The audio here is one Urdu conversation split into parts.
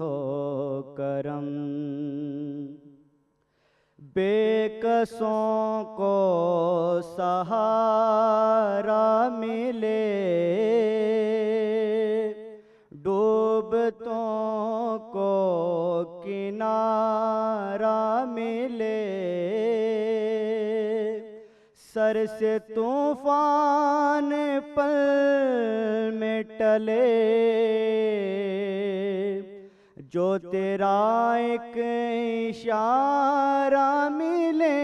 ہو کرم بے کسوں کو سہارا ملے ڈوبتوں کو کنارہ ملے سر سے طوفان پل میں ٹلے جو تیرا ایک اشارہ ملے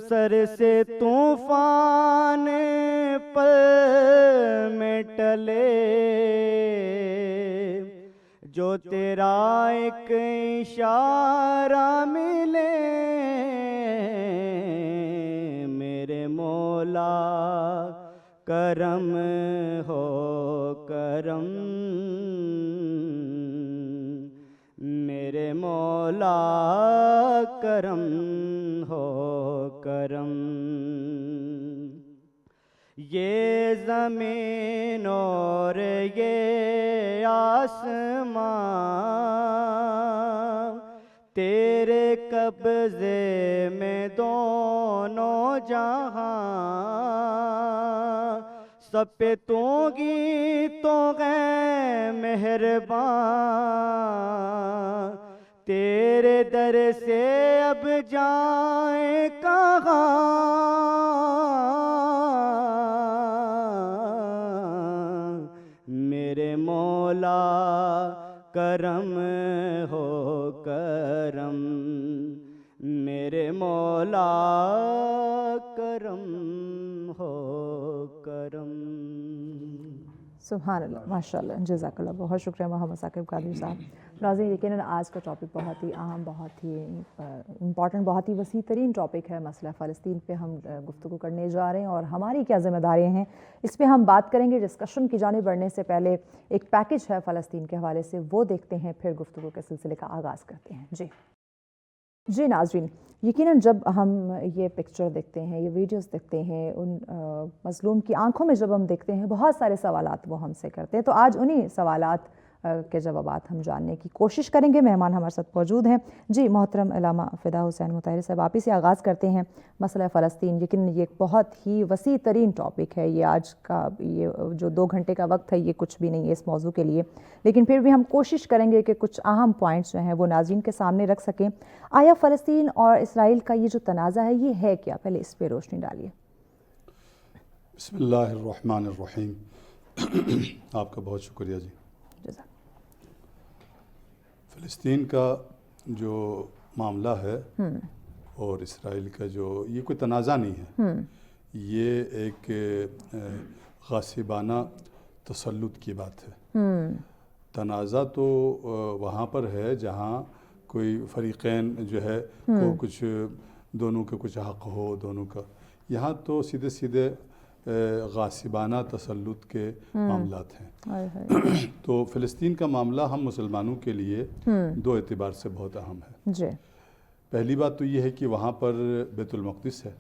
سر سے طوفان پل میں ٹلے جو تیرا ایک اشارہ ملے میرے مولا کرم ہو کرم میرے مولا کرم ہو کرم یہ زمین اور یہ آسمان تیرے قبضے میں دونوں جہاں سب پہ تو گی تو غیر مہربان تیرے در سے اب جائیں کہاں میرے مولا کرم ہو کرم میرے مولا کرم ہو کرم سبحان اللہ، ماشاء اللہ، جزاک اللہ، بہت شکریہ محمد ثاقب قادری صاحب۔ ناظرین، یقیناً آج کا ٹاپک بہت ہی اہم، بہت ہی امپورٹنٹ، بہت ہی وسیع ترین ٹاپک ہے۔ مسئلہ فلسطین پہ ہم گفتگو کرنے جا رہے ہیں اور ہماری کیا ذمہ داریاں ہیں اس پہ ہم بات کریں گے۔ ڈسکشن کی جانب بڑھنے سے پہلے ایک پیکج ہے فلسطین کے حوالے سے، وہ دیکھتے ہیں، پھر گفتگو کے سلسلے کا آغاز کرتے ہیں۔ جی ناظرین، یقیناً جب ہم یہ پکچر دیکھتے ہیں، یہ ویڈیوز دیکھتے ہیں، ان مظلوم کی آنکھوں میں جب ہم دیکھتے ہیں، بہت سارے سوالات وہ ہم سے کرتے ہیں۔ تو آج انہی سوالات کے جوابات ہم جاننے کی کوشش کریں گے۔ مہمان ہمارے ساتھ موجود ہیں۔ جی محترم علامہ فدا حسین مطہری صاحب، آپ ہی سے آغاز کرتے ہیں۔ مسئلہ فلسطین یقیناً یہ ایک بہت ہی وسیع ترین ٹاپک ہے۔ یہ آج کا یہ جو 2 گھنٹے کا وقت ہے، یہ کچھ بھی نہیں ہے اس موضوع کے لیے، لیکن پھر بھی ہم کوشش کریں گے کہ کچھ اہم پوائنٹس جو ہیں وہ ناظرین کے سامنے رکھ سکیں۔ آیا فلسطین اور اسرائیل کا یہ جو تنازع ہے یہ ہے کیا؟ پہلے اس پہ روشنی ڈالیے۔ بسم اللہ الرحمن الرحیم۔ آپ کا بہت شکریہ جی۔ فلسطین کا جو معاملہ ہے اور اسرائیل کا جو یہ کوئی تنازع نہیں ہے، یہ ایک غاصبانہ تسلط کی بات ہے۔ تنازع تو وہاں پر ہے جہاں کوئی فریقین جو ہے کو کچھ دونوں کا کچھ حق ہو، دونوں کا۔ یہاں تو سیدھے سیدھے غاصبانہ تسلط کے معاملات ہیں۔ تو فلسطین کا معاملہ ہم مسلمانوں کے لیے 2 اعتبار سے بہت اہم ہے۔ پہلی بات تو یہ ہے کہ وہاں پر بیت المقدس ہے۔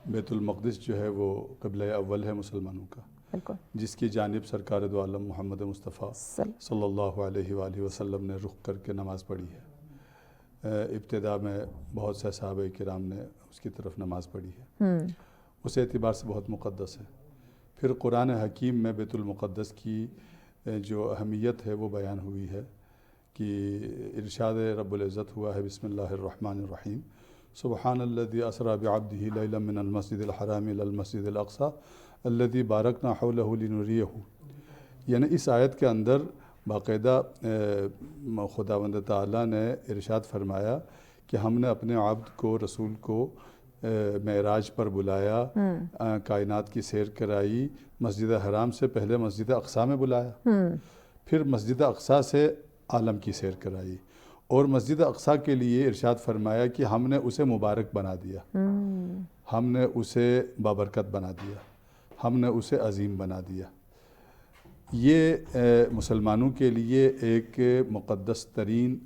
بیت المقدس جو ہے وہ قبلہ اول ہے مسلمانوں کا، جس کی جانب سرکار دو عالم محمد مصطفیٰ صلی اللہ علیہ وآلہ وسلم نے رخ کر کے نماز پڑھی ہے۔ ابتدا میں بہت سے صحابہ کرام نے اس کی طرف نماز پڑھی ہے۔ اس اعتبار سے بہت مقدس ہے۔ پھر قرآن حکیم میں بیت المقدس کی جو اہمیت ہے وہ بیان ہوئی ہے کہ ارشاد رب العزت ہوا ہے، بسم اللہ الرحمن الرحیم، سبحان الذی اسری بعبدہ لیلا من المسجد الحرام الی المسجد الاقصی الذی بارکنا حولہ لنریہ۔ یعنی اس آیت کے اندر باقاعدہ خداوند تعالیٰ نے ارشاد فرمایا کہ ہم نے اپنے عبد کو، رسول کو معراج پر بلایا، کائنات کی سیر کرائی، مسجد حرام سے پہلے مسجد اقصی میں بلایا، پھر مسجد اقصی سے عالم کی سیر کرائی، اور مسجد اقصی کے لیے ارشاد فرمایا کہ ہم نے اسے مبارک بنا دیا، ہم نے اسے بابرکت بنا دیا، ہم نے اسے عظیم بنا دیا۔ یہ مسلمانوں کے لیے ایک مقدس ترین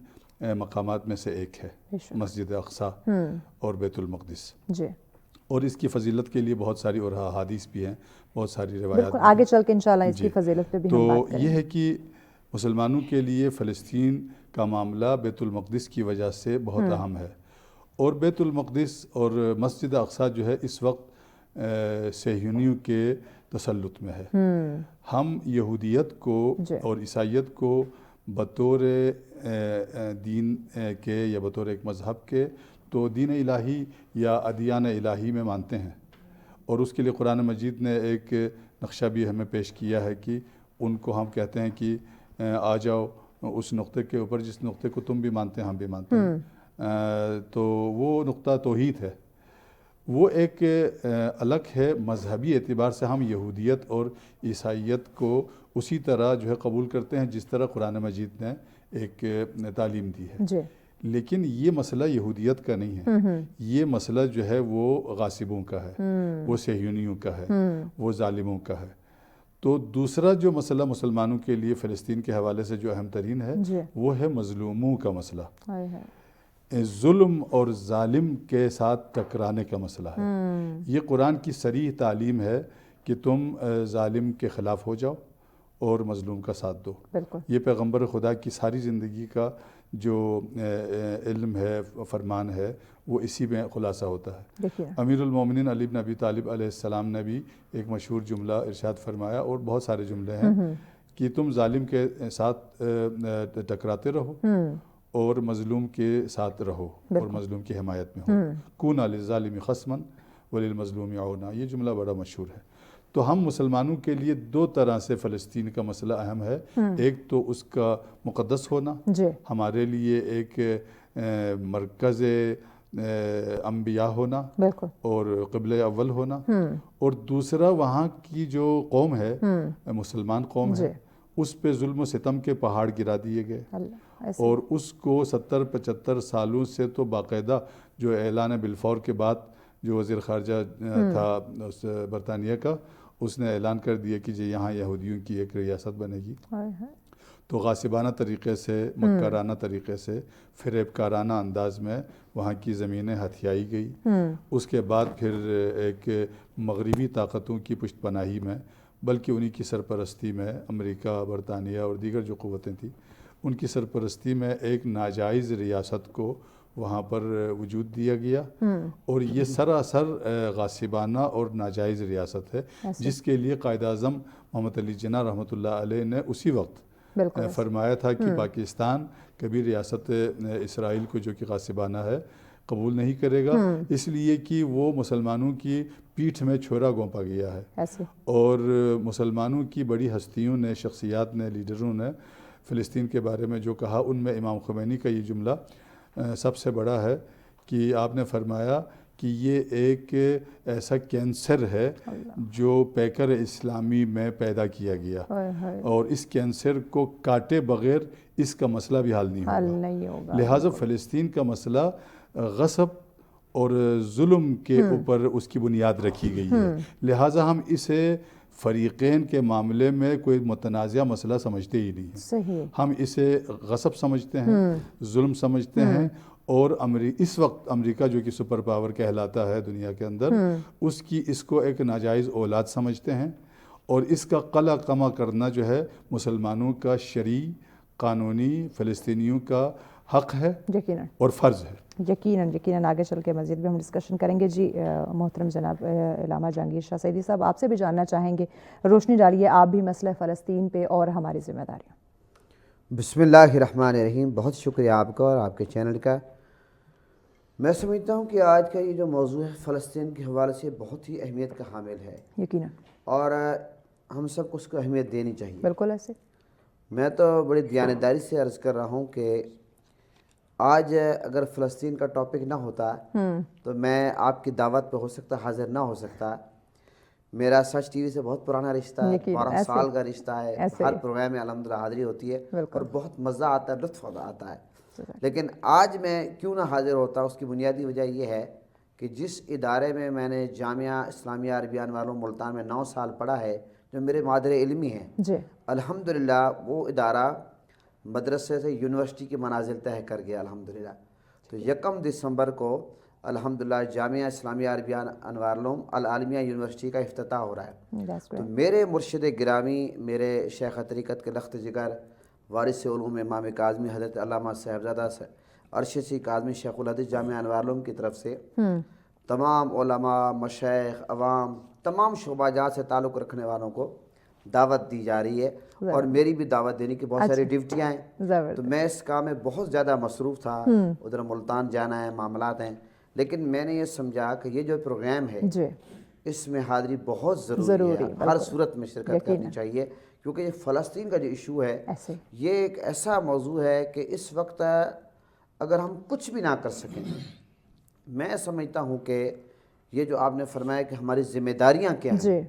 مقامات میں سے ایک ہے، مسجد اقصی اور بیت المقدس۔ اور اس کی فضیلت کے لیے بہت ساری اور احادیث بھی ہیں۔ بہت ساری روایات بالکل بھی ہیں۔ آگے چل کے انشاءاللہ اس کی جی۔ فضیلت پہ بھی ہم تو بات کریں یہ گے۔ ہے کہ مسلمانوں کے لیے فلسطین کا معاملہ بیت المقدس کی وجہ سے بہت اہم ہے، اور بیت المقدس اور مسجد اقصیٰ جو ہے اس وقت صہیونیوں کے تسلط میں ہے۔ ہم یہودیت کو جی۔ اور عیسائیت کو بطور دین کے یا بطور ایک مذہب کے تو دین الہی یا ادیان الہی میں مانتے ہیں، اور اس کے لیے قرآن مجید نے ایک نقشہ بھی ہمیں پیش کیا ہے کہ ان کو ہم کہتے ہیں کہ آ جاؤ اس نقطے کے اوپر جس نقطے کو تم بھی مانتے ہیں ہم بھی مانتے ہیں، تو وہ نقطہ توحید ہے۔ وہ ایک الگ ہے، مذہبی اعتبار سے ہم یہودیت اور عیسائیت کو اسی طرح جو ہے قبول کرتے ہیں جس طرح قرآن مجید نے ایک تعلیم دی ہے، جی۔ لیکن یہ مسئلہ یہودیت کا نہیں ہے، یہ مسئلہ جو ہے وہ غاصبوں کا ہے، وہ صہیونیوں کا ہے، وہ ظالموں کا ہے۔ تو دوسرا جو مسئلہ مسلمانوں کے لیے فلسطین کے حوالے سے جو اہم ترین ہے جی۔ وہ ہے مظلوموں کا مسئلہ، ہائے ہائے۔ ظلم اور ظالم کے ساتھ ٹکرانے کا مسئلہ ہے۔ یہ قرآن کی صریح تعلیم ہے کہ تم ظالم کے خلاف ہو جاؤ اور مظلوم کا ساتھ دو۔ بالکل۔ یہ پیغمبر خدا کی ساری زندگی کا جو علم ہے، فرمان ہے، وہ اسی میں خلاصہ ہوتا ہے۔ دیکھیے امیر المومنین علی بن ابی طالب علیہ السلام نے بھی ایک مشہور جملہ ارشاد فرمایا، اور بہت سارے جملے ہیں، کہ تم ظالم کے ساتھ ٹکراتے رہو اور مظلوم کے ساتھ رہو اور مظلوم کی حمایت میں ہو، کون للظالم خصما وللمظلوم عونا۔ یہ جملہ بڑا مشہور ہے۔ تو ہم مسلمانوں کے لیے دو طرح سے فلسطین کا مسئلہ اہم ہے، ایک تو اس کا مقدس ہونا، جی۔ ہمارے لیے ایک مرکز انبیاء ہونا بالکل۔ اور قبلہ اول ہونا، اور دوسرا وہاں کی جو قوم ہے، مسلمان قوم ہے، اس پہ ظلم و ستم کے پہاڑ گرا دیے گئے، اور اس کو 70-75 سالوں سے تو باقاعدہ جو اعلان بلفور کے بعد جو وزیر خارجہ تھا اس برطانیہ کا، اس نے اعلان کر دیا کہ جی یہاں یہودیوں کی ایک ریاست بنے گی۔ تو غاصبانہ طریقے سے، مکرانہ طریقے سے، فریب کارانہ انداز میں وہاں کی زمینیں ہتھیائی گئی۔ اس کے بعد پھر ایک مغربی طاقتوں کی پشت پناہی میں، بلکہ انہی کی سرپرستی میں، امریکہ، برطانیہ اور دیگر جو قوتیں تھیں، ان کی سرپرستی میں ایک ناجائز ریاست کو وہاں پر وجود دیا گیا، اور یہ سراسر غاصبانہ اور ناجائز ریاست ہے، جس کے لیے قائد اعظم محمد علی جناح رحمۃ اللہ علیہ نے اسی وقت فرمایا تھا کہ پاکستان کبھی ریاست اسرائیل کو جو کہ غاصبانہ ہے قبول نہیں کرے گا، اس لیے کہ وہ مسلمانوں کی پیٹھ میں چھورا گونپا گیا ہے، اور مسلمانوں کی بڑی ہستیوں نے، شخصیات نے، لیڈروں نے فلسطین کے بارے میں جو کہا، ان میں امام خمینی کا یہ جملہ سب سے بڑا ہے کہ آپ نے فرمایا کہ یہ ایک ایسا کینسر ہے جو پیکر اسلامی میں پیدا کیا گیا، اور اس کینسر کو کاٹے بغیر اس کا مسئلہ بھی حل نہیں ہوگا۔ لہٰذا فلسطین کا مسئلہ غصب اور ظلم کے اوپر اس کی بنیاد رکھی گئی ہے، لہٰذا ہم اسے فریقین کے معاملے میں کوئی متنازع مسئلہ سمجھتے ہی نہیں ہیں، ہم اسے غصب سمجھتے ہیں، ظلم سمجھتے ہیں، اور اس وقت امریکہ جو کہ سپر پاور کہلاتا ہے دنیا کے اندر، اس کو ایک ناجائز اولاد سمجھتے ہیں، اور اس کا قلع قمع کرنا جو ہے مسلمانوں کا شرعی، قانونی، فلسطینیوں کا حق ہے اور فرض ہے۔ یقیناً آگے چل کے مزید بھی ہم ڈسکشن کریں گے۔ جی محترم جناب علامہ جہانگیر شاہ سیدی صاحب، آپ سے بھی جاننا چاہیں گے، روشنی ڈالیے آپ بھی مسئلہ فلسطین پہ اور ہماری ذمہ داریاں۔ بسم اللہ الرحمن الرحیم۔ بہت شکریہ آپ کا اور آپ کے چینل کا۔ میں سمجھتا ہوں کہ آج کا یہ جو موضوع ہے فلسطین کے حوالے سے بہت ہی اہمیت کا حامل ہے، یقیناً، اور ہم سب کو اس کو اہمیت دینی چاہیے۔ بالکل ایسے۔ میں تو بڑی دیانتداری سے عرض کر رہا ہوں کہ آج اگر فلسطین کا ٹاپک نہ ہوتا تو میں آپ کی دعوت پہ ہو سکتا حاضر نہ ہو سکتا۔ میرا سچ ٹی وی سے بہت پرانا رشتہ ہے، 12 سال کا رشتہ ہے، ہر پروگرام میں الحمدللہ حاضری ہوتی ہے اور بہت مزہ آتا ہے، لطف آتا ہے۔ لیکن آج میں کیوں نہ حاضر ہوتا، اس کی بنیادی وجہ یہ ہے کہ جس ادارے میں میں نے جامعہ اسلامیہ عربیہ انوار ملتان میں 9 سال پڑھا ہے، جو میرے مادر علمی ہیں، الحمدللہ وہ ادارہ مدرسے سے یونیورسٹی کے منازل طے کر گیا الحمدللہ۔ تو 1 دسمبر کو الحمدللہ جامعہ اسلامیہ عربیہ انوار العلوم العالمیہ یونیورسٹی کا افتتاح ہو رہا ہے. That's تو great. میرے مرشد گرامی، میرے شیخ طریقت کے لخت جگر، وارث علوم امام کاظمی حضرت علامہ صاحبزادہ ارشد کاظمی شیخ الحدیث جامعہ انوار العلوم کی طرف سے تمام علماء، مشائخ، عوام، تمام شعبہ جات سے تعلق رکھنے والوں کو دعوت دی جا رہی ہے، اور میری بھی دعوت دینے کی بہت ساری ڈیوٹیاں ہیں. زبردست. تو میں اس کام میں بہت زیادہ مصروف تھا، ادھر ملتان جانا ہے، معاملات ہیں، لیکن میں نے یہ سمجھا کہ یہ جو پروگرام ہے جی اس میں حاضری بہت ضروری ہے، ہر صورت میں شرکت کرنی چاہیے، کیونکہ یہ فلسطین کا جو ایشو ہے ایسے یہ ایک ایسا موضوع ہے کہ اس وقت اگر ہم کچھ بھی نہ کر سکیں، میں سمجھتا ہوں کہ یہ جو آپ نے فرمایا کہ ہماری ذمہ داریاں کیا ہیں، جی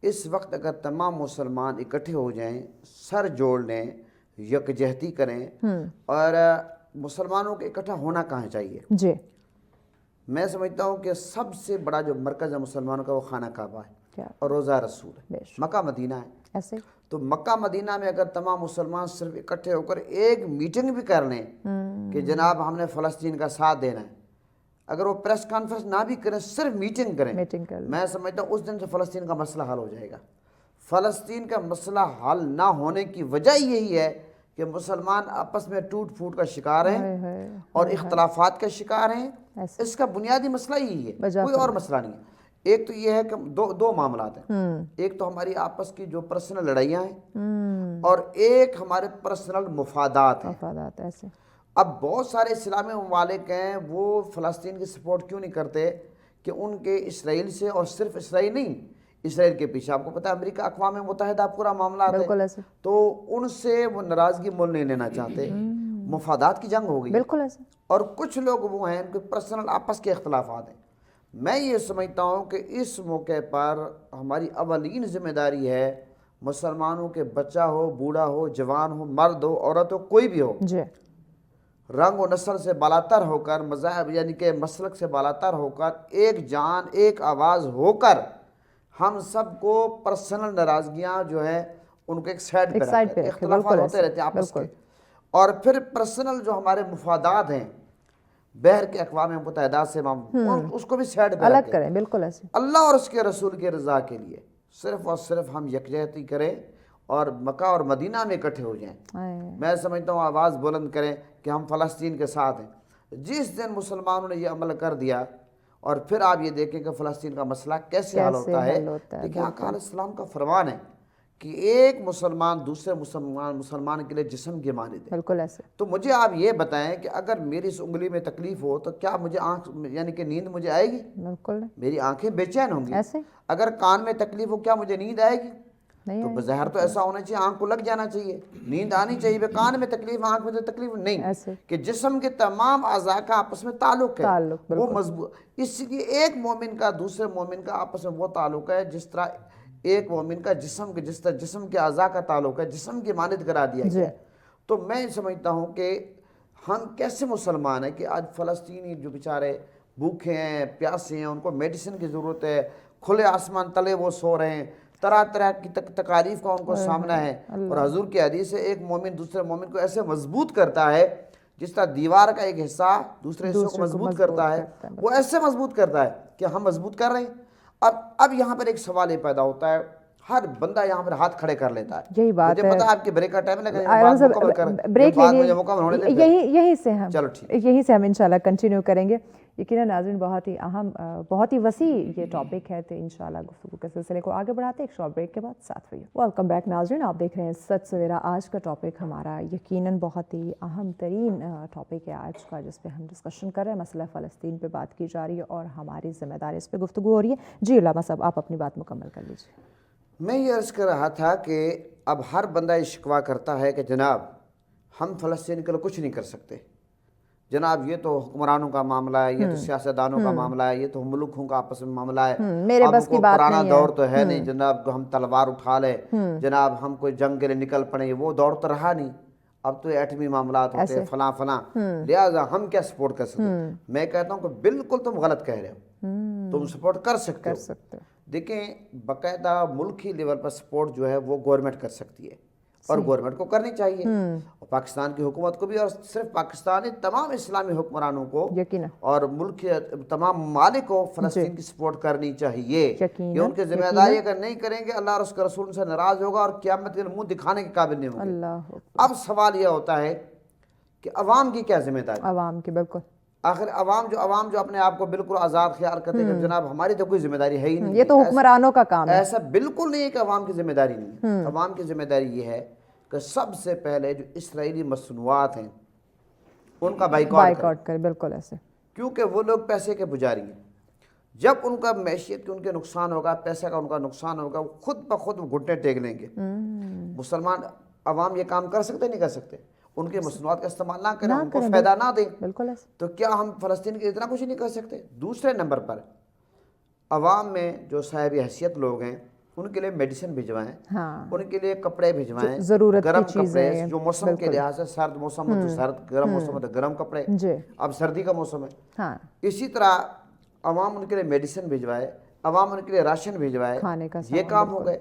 اس وقت اگر تمام مسلمان اکٹھے ہو جائیں، سر جوڑ لیں، یکجہتی کریں، اور مسلمانوں کے اکٹھا ہونا کہاں چاہیے. جی میں سمجھتا ہوں کہ سب سے بڑا جو مرکز ہے مسلمانوں کا وہ خانہ کعبہ ہے کیا اور روضہ رسول ہے، بے شک. مکہ مدینہ ہے. ایسے تو مکہ مدینہ میں اگر تمام مسلمان صرف اکٹھے ہو کر ایک میٹنگ بھی کر لیں کہ جناب ہم نے فلسطین کا ساتھ دینا ہے، اگر وہ پریس کانفرنس نہ بھی کریں، صرف میٹنگ کریں، میٹنگ کر میں سمجھتا ہوں اس دن سے فلسطین کا مسئلہ حل ہو جائے گا. فلسطین کا مسئلہ حل نہ ہونے کی وجہ یہی ہے کہ مسلمان آپس میں ٹوٹ پھوٹ کا شکار ہیں اور اختلافات کا شکار ہیں. اس کا بنیادی مسئلہ یہی ہے، کوئی اور مسئلہ نہیں ہے. ایک تو یہ ہے کہ دو معاملات ہیں، ایک تو ہماری آپس کی جو پرسنل لڑائیاں ہیں، اور ایک ہمارے پرسنل مفادات ہیں. مفادات ایسے. اب بہت سارے اسلامی ممالک ہیں وہ فلسطین کی سپورٹ کیوں نہیں کرتے کہ ان کے اسرائیل سے، اور صرف اسرائیل نہیں، اسرائیل کے پیچھے آپ کو پتہ ہے امریکہ اقوام متحدہ پورا معاملات بالکل ہے، ایسے. تو ان سے وہ ناراضگی مول نہیں لینا چاہتے، مفادات کی جنگ ہو گئی. بالکل ایسے. اور کچھ لوگ وہ ہیں ان کے پرسنل آپس کے اختلافات ہیں. میں یہ سمجھتا ہوں کہ اس موقع پر ہماری اولین ذمہ داری ہے مسلمانوں کے بچہ ہو، بوڑھا ہو، جوان ہو، مرد ہو، عورت ہو، کوئی بھی ہو، جی رنگ و نسل سے بالاتر ہو کر، مذہب یعنی کہ مسلک سے بالاتر ہو کر، ایک جان ایک آواز ہو کر ہم سب کو پرسنل ناراضگیاں جو ہیں ان کو ایک سائڈ پہ رکھ کر، اختلافات ہوتے رہتے ہیں آپس کے، اور پھر پرسنل جو ہمارے مفادات ہیں بحر کے اقوام متحدہ سے اس کو بھی سائڈ پہ الگ کریں. بالکل ایسے. اللہ اور اس کے رسول کی رضا کے لیے صرف اور صرف ہم یکجہتی کریں اور مکہ اور مدینہ میں اکٹھے ہو جائیں. میں سمجھتا ہوں آواز بلند کریں کہ ہم فلسطین کے ساتھ ہیں. جس دن مسلمانوں نے یہ عمل کر دیا، اور پھر آپ یہ دیکھیں کہ فلسطین کا مسئلہ کیسے حل ہوتا ہے. دیکھیں آقا علیہ السلام کا فرمان ہے کہ ایک مسلمان دوسرے مسلمان کے لیے جسم کی مانند ہے. بالکل ایسے. تو مجھے آپ یہ بتائیں کہ اگر میری اس انگلی میں تکلیف ہو تو کیا مجھے آنکھ یعنی کہ نیند مجھے آئے گی؟ بالکل میری آنکھیں بے چین ہوں گی. ایسے. اگر کان میں تکلیف ہو کیا مجھے نیند آئے گی؟ نہیں تو بظاہر تو ایسا ہونا چاہیے آنکھ کو لگ جانا چاہیے، نیند آنی چاہیے. کان میں تکلیف، آنکھ میں تو تکلیف نہیں، ایسے. کہ جسم کے تمام اعضاء کا آپس میں تعلق ہے، وہ مضبوط. اس لیے ایک مومن کا دوسرے مومن کا آپس میں وہ تعلق ہے جس طرح ایک مومن کا جسم کے جس طرح جسم کے اعضاء کا تعلق ہے، جسم کی مانند کرا دیا گیا ہے. تو میں سمجھتا ہوں کہ ہم کیسے مسلمان ہیں کہ آج فلسطینی جو بیچارے بھوکے ہیں، پیاسے ہیں، ان کو میڈیسن کی ضرورت ہے، کھلے آسمان تلے وہ سو رہے ہیں، طرح طرح کی تکالیف کا ان کو سامنا ہے. اور حضور کی حدیث ہے ایک مومن دوسرے مومن کو ایسے مضبوط کرتا ہے جس طرح دیوار کا ایک حصہ دوسرے حصے کو مضبوط کرتا ہے، وہ ایسے مضبوط کرتا ہے کہ ہم مضبوط کر رہے ہیں. اب یہاں پر ایک سوال یہ پیدا ہوتا ہے، ہر بندہ یہاں پر ہاتھ کھڑے کر لیتا ہے. یہی بات ہے. مجھے پتا ہے آپ کی بریک کا ٹائم لگا، بریک یہیں سے ہم انشاءاللہ کنٹینیو کریں گے. یقیناً ناظرین بہت ہی وسیع یہ ٹاپک ہے، تو انشاءاللہ گفتگو کے سلسلے کو آگے بڑھاتے ہیں ایک شارٹ بریک کے بعد. ساتھ رہیے. ویلکم بیک ناظرین، آپ دیکھ رہے ہیں سچ سویرا. آج کا ٹاپک ہمارا یقیناً بہت ہی اہم ترین ٹاپک ہے آج کا، جس پہ ہم ڈسکشن کر رہے ہیں. مسئلہ فلسطین پہ بات کی جا رہی ہے اور ہماری ذمہ داری اس پہ گفتگو ہو رہی ہے. جی علامہ صاحب آپ اپنی بات مکمل کر لیجیے. میں یہ عرض کر رہا تھا کہ اب ہر بندہ یہ شکوہ کرتا ہے کہ جناب ہم فلسطین کے لیے کچھ نہیں کر سکتے، جناب یہ تو حکمرانوں کا معاملہ ہے، یہ تو سیاستدانوں کا معاملہ ہے، یہ تو ملکوں کا آپس میں معاملہ ہے، میرے بس کی بات پرانا دور تو ہے نہیں جناب ہم تلوار اٹھا لیں، جناب ہم کوئی جنگ کے لیے نکل پڑیں، وہ دور تو رہا نہیں، اب تو ایٹمی معاملات ہوتے ہیں فلاں فلاں، لہٰذا ہم کیا سپورٹ کر سکتے ہیں. میں کہتا ہوں کہ بالکل تم غلط کہہ رہے ہو، تم سپورٹ کر سکتے ہو. دیکھیں باقاعدہ ملکی لیول پر سپورٹ جو ہے وہ گورنمنٹ کر سکتی ہے، اور گورنمنٹ کو کرنی چاہیے. پاکستان کی حکومت کو بھی اور صرف پاکستانی تمام اسلامی حکمرانوں کو یقیناً اور ملک کے تمام ممالک کو فلسطین کی سپورٹ کرنی چاہیے. یقیناً، یہ ان کی ذمہ داری اگر نہیں کریں گے اللہ اور اس کے رسول سے ناراض ہوگا اور قیامت کے منہ دکھانے کے قابل نہیں ہوں گے. اللہ اب سوال یہ ہوتا ہے کہ عوام کی کیا ذمہ داری؟ عوام کی بالکل. آخر عوام جو اپنے آپ کو بالکل آزاد خیال کرتے ہیں کہ جناب ہماری تو کوئی ذمہ داری ہے ہی نہیں. یہ تو حکمرانوں کا کام ہے. ایسا بالکل نہیں ہے کہ عوام کی ذمہ داری نہیں ہے. عوام کی ذمہ داری یہ ہے کہ سب سے پہلے جو اسرائیلی مصنوعات ہیں ان کا بائیکاٹ کرے. بالکل ایسے. کیونکہ وہ لوگ پیسے کے پجاری ہیں. جب ان کا معیشت کی ان کے نقصان ہوگا، پیسے کا ان کا نقصان ہوگا، وہ خود بخود وہ گھٹنے ٹیک لیں گے. مسلمان عوام یہ کام کر سکتے نہیں کر سکتے؟ ان کے مصنوعات کا استعمال نہ کریں، ان کو فائدہ نہ دیں، بالکل ایسے. تو کیا ہم فلسطین کے اتنا کچھ نہیں کر سکتے؟ دوسرے نمبر پر عوام میں جو صاحب حیثیت لوگ ہیں ان کے لیے میڈیسن بھجوائیں، ان کے لیے کپڑے بھجوائیں، ضرورت گرم کی کپڑے چیزیں جو موسم کے لحاظ سے سرد موسم ہو تو سرد، گرم موسم ہو تو گرم کپڑے. اب سردی کا موسم ہے. اسی طرح عوام ان کے لیے میڈیسن بھجوائے، عوام ان کے لیے راشن بھجوائے، یہ کام ہو گئے.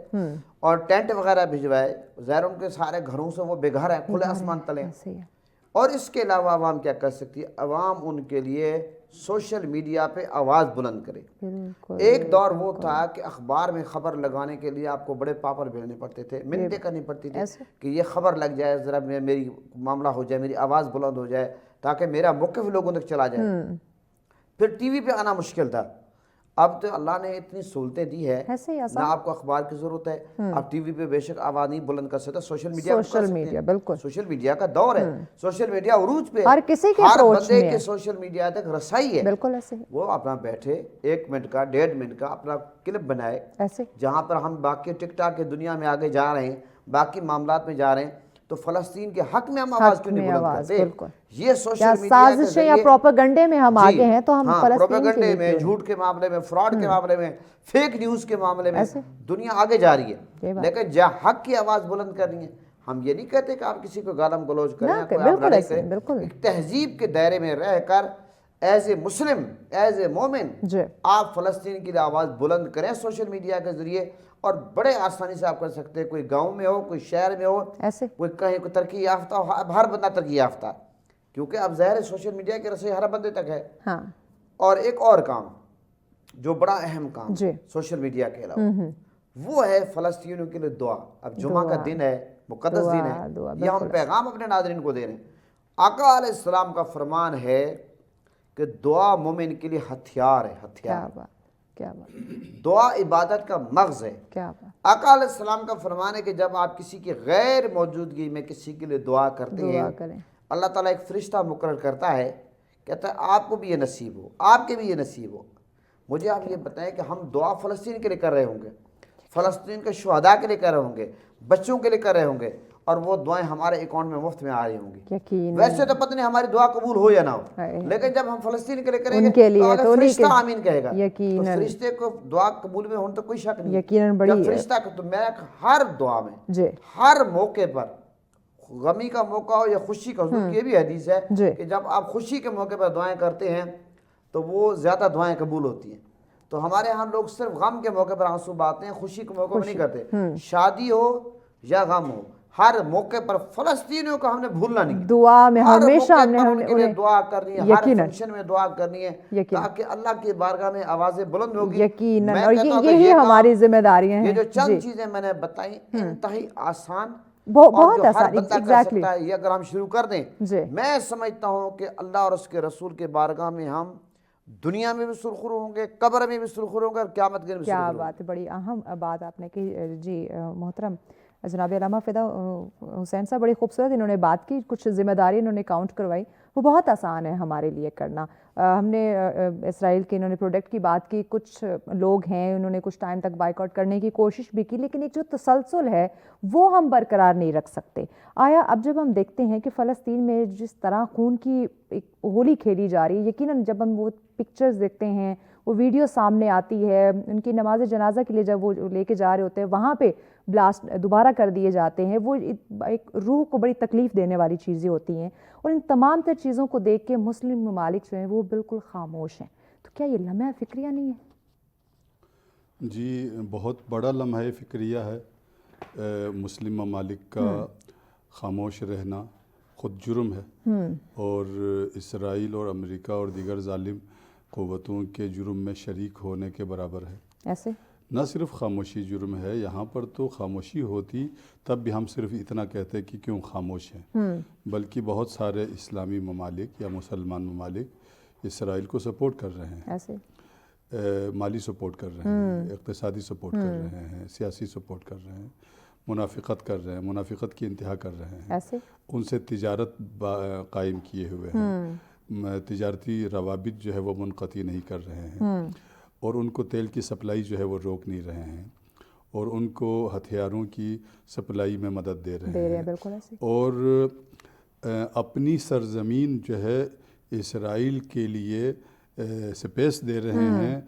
اور ٹینٹ وغیرہ بھجوائے. ظاہر ان کے سارے گھروں سے وہ بے گھر ہیں، کھلے آسمان تلے. اور اس کے علاوہ عوام کیا کر سکتی ہے؟ عوام ان کے لیے سوشل میڈیا پہ آواز بلند کرے. ایک دور وہ تھا کہ اخبار میں خبر لگانے کے لیے آپ کو بڑے پاپر بھیجنے پڑتے تھے، منتیں کرنی پڑتی تھی کہ یہ خبر لگ جائے، ذرا میری معاملہ ہو جائے، میری آواز بلند ہو جائے تاکہ میرا موقف لوگوں تک چلا جائے. پھر ٹی وی پہ آنا مشکل تھا. اب تو اللہ نے اتنی سہولتیں دی ہے، نہ آپ کو اخبار کی ضرورت ہے. آپ ٹی وی پہ بے شک آواز نہیں بلند کر سکتے، سوشل میڈیا بالکل. سوشل میڈیا کا دور ہے. سوشل میڈیا عروج پہ، ہر کسی کے ہر بندے کے سوشل میڈیا تک رسائی ہے. بالکل ایسے. وہ اپنا بیٹھے 1 منٹ کا 1.5 منٹ کا اپنا کلپ بنائے ایسے، جہاں پر ہم باقی ٹک ٹاک کی دنیا میں آگے جا رہے ہیں، باقی معاملات میں جا رہے ہیں، تو فلسطین کے حق میں ہم آواز کیوں نہیں بلند کرتے؟ یہ سوشل میڈیا سازشیں یا پروپیگنڈے میں ہم آگے ہیں تو ہم پروپیگنڈے میں، جھوٹ کے معاملے میں، فراڈ کے معاملے میں، فیک نیوز کے معاملے میں دنیا آگے جا رہی ہے. لیکن جہاں حق کی آواز بلند کرنی ہے، ہم یہ نہیں کہتے کہ آپ کسی کو گالم گلوچ کریں، کوئی آپ لڑائی کریں. ایک تہذیب کے دائرے میں رہ کر as a Muslim, as a مومن آپ فلسطین کی آواز بلند کریں سوشل میڈیا کے ذریعے. اور بڑے آسانی سے آپ کر سکتے ہیں. کوئی گاؤں میں ہو، کوئی شہر میں ہو، کوئی کہیں کوئی ترقی یافتہ ہو، اب ہر بندہ ترقی یافتہ، کیونکہ اب ظاہر سوشل میڈیا کی رسائی ہر بندے تک ہے. اور ایک اور کام جو بڑا اہم کام سوشل میڈیا کے علاوہ، وہ ہے فلسطینیوں کے لیے دعا. اب جمعہ کا دن ہے، مقدس دن ہے، یہ ہم پیغام اپنے ناظرین کو دے رہے ہیں. آقا علیہ السلام کا فرمان ہے کہ دعا مومن کے لیے ہتھیار ہے. ہتھیار، دعا عبادت کا مغز ہے. آقا علیہ السلام کا فرمان ہے کہ جب آپ کسی کی غیر موجودگی میں کسی کے لیے دعا کرتے ہیں، اللہ تعالیٰ ایک فرشتہ مقرر کرتا ہے، کہتا ہے آپ کو بھی یہ نصیب ہو، آپ کے بھی یہ نصیب ہو. مجھے آپ یہ بتائیں کہ ہم دعا فلسطین کے لیے کر رہے ہوں گے، فلسطین کے شہداء کے لیے کر رہے ہوں گے، بچوں کے لیے کر رہے ہوں گے، اور وہ دعائیں ہمارے اکاؤنٹ میں مفت میں آ رہی ہوں گی. ویسے تو پتہ نہیں ہماری دعا قبول ہو یا نہ ہو، لیکن جب ہم فلسطین کے لیے کریں گے تو فرشتہ آمین کہے گا. تو فرشتے کو دعا قبول میں ہونے تو کوئی شک نہیں. جب فرشتہ تو میں ہر دعا میں، ہر موقع پر، غمی کا موقع ہو یا خوشی کا، حضور کی یہ بھی حدیث ہے کہ جب آپ خوشی کے موقع پر دعائیں کرتے ہیں تو وہ زیادہ دعائیں قبول ہوتی ہیں. تو ہمارے ہاں لوگ صرف غم کے موقع پر آنسو بہاتے ہیں، خوشی کے موقع پر نہیں کرتے. شادی ہو یا غم ہو، ہر موقع پر فلسطینیوں کا ہم نے بھولنا نہیں. دعا میں ہمیشہ ہم نے ان کے لیے دعا کرنی ہے، ہر فنکشن میں دعا کرنی ہے تاکہ اللہ کی بارگاہ میں آوازیں بلند ہوگی. یقیناً، اور یہی ہماری ذمہ داریاں ہیں. یہ جو چند چیزیں میں نے بتائیں انتہائی آسان، بہت آسان، ایگزیکٹلی. یہ اگر ہم شروع کر دیں، میں سمجھتا ہوں کہ اللہ اور اس کے رسول کے بارگاہ میں ہم دنیا میں بھی سرخرو ہوں گے، قبر میں بھی سرخرو ہوں گے، اور قیامت کے دن بھی سرخرو ہوں گے. کیا بات ہے، بڑی اہم بات آپ نے کہی. جی محترم جناب علامہ فدا حسین صاحب، بڑی خوبصورت انہوں نے بات کی، کچھ ذمہ داری انہوں نے کاؤنٹ کروائی. وہ بہت آسان ہے ہمارے لیے کرنا. ہم نے اسرائیل کے انہوں نے پروڈکٹ کی بات کی، کچھ لوگ ہیں انہوں نے کچھ ٹائم تک بائیک آؤٹ کرنے کی کوشش بھی کی، لیکن ایک جو تسلسل ہے وہ ہم برقرار نہیں رکھ سکتے. آیا اب جب ہم دیکھتے ہیں کہ فلسطین میں جس طرح خون کی ایک ہولی کھیلی جا رہی ہے، یقیناً جب ہم وہ پکچرز دیکھتے ہیں، وہ ویڈیو سامنے آتی ہے، ان کی نماز جنازہ کے لیے جب وہ لے کے جا رہے ہوتے ہیں وہاں پہ بلاسٹ دوبارہ کر دیے جاتے ہیں، وہ ایک روح کو بڑی تکلیف دینے والی چیزیں ہوتی ہیں. اور ان تمام تر چیزوں کو دیکھ کے مسلم ممالک جو ہیں وہ بالکل خاموش ہیں. تو کیا یہ لمحہ فکریہ نہیں ہے؟ جی بہت بڑا لمحہ فکریہ ہے مسلم ممالک کا خاموش رہنا. خود جرم ہے اور اسرائیل اور امریکہ اور دیگر ظالم قوتوں کے جرم میں شریک ہونے کے برابر ہے۔ ایسے نہ صرف خاموشی جرم ہے، یہاں پر تو خاموشی ہوتی تب بھی ہم صرف اتنا کہتے کہ کیوں خاموش ہیں، بلکہ بہت سارے اسلامی ممالک یا مسلمان ممالک اسرائیل کو سپورٹ کر رہے ہیں، ایسے مالی سپورٹ کر رہے ہیں، اقتصادی سپورٹ کر رہے ہیں، سیاسی سپورٹ کر رہے ہیں، منافقت کر رہے ہیں، منافقت کی انتہا کر رہے ہیں، ایسے ان سے تجارت قائم کیے ہوئے ہیں، تجارتی روابط جو ہے وہ منقطع نہیں کر رہے ہیں، اور ان کو تیل کی سپلائی جو ہے وہ روک نہیں رہے ہیں، اور ان کو ہتھیاروں کی سپلائی میں مدد دے رہے ہیں، بالکل ایسے، اور اپنی سرزمین جو ہے اسرائیل کے لیے سپیس دے رہے ہیں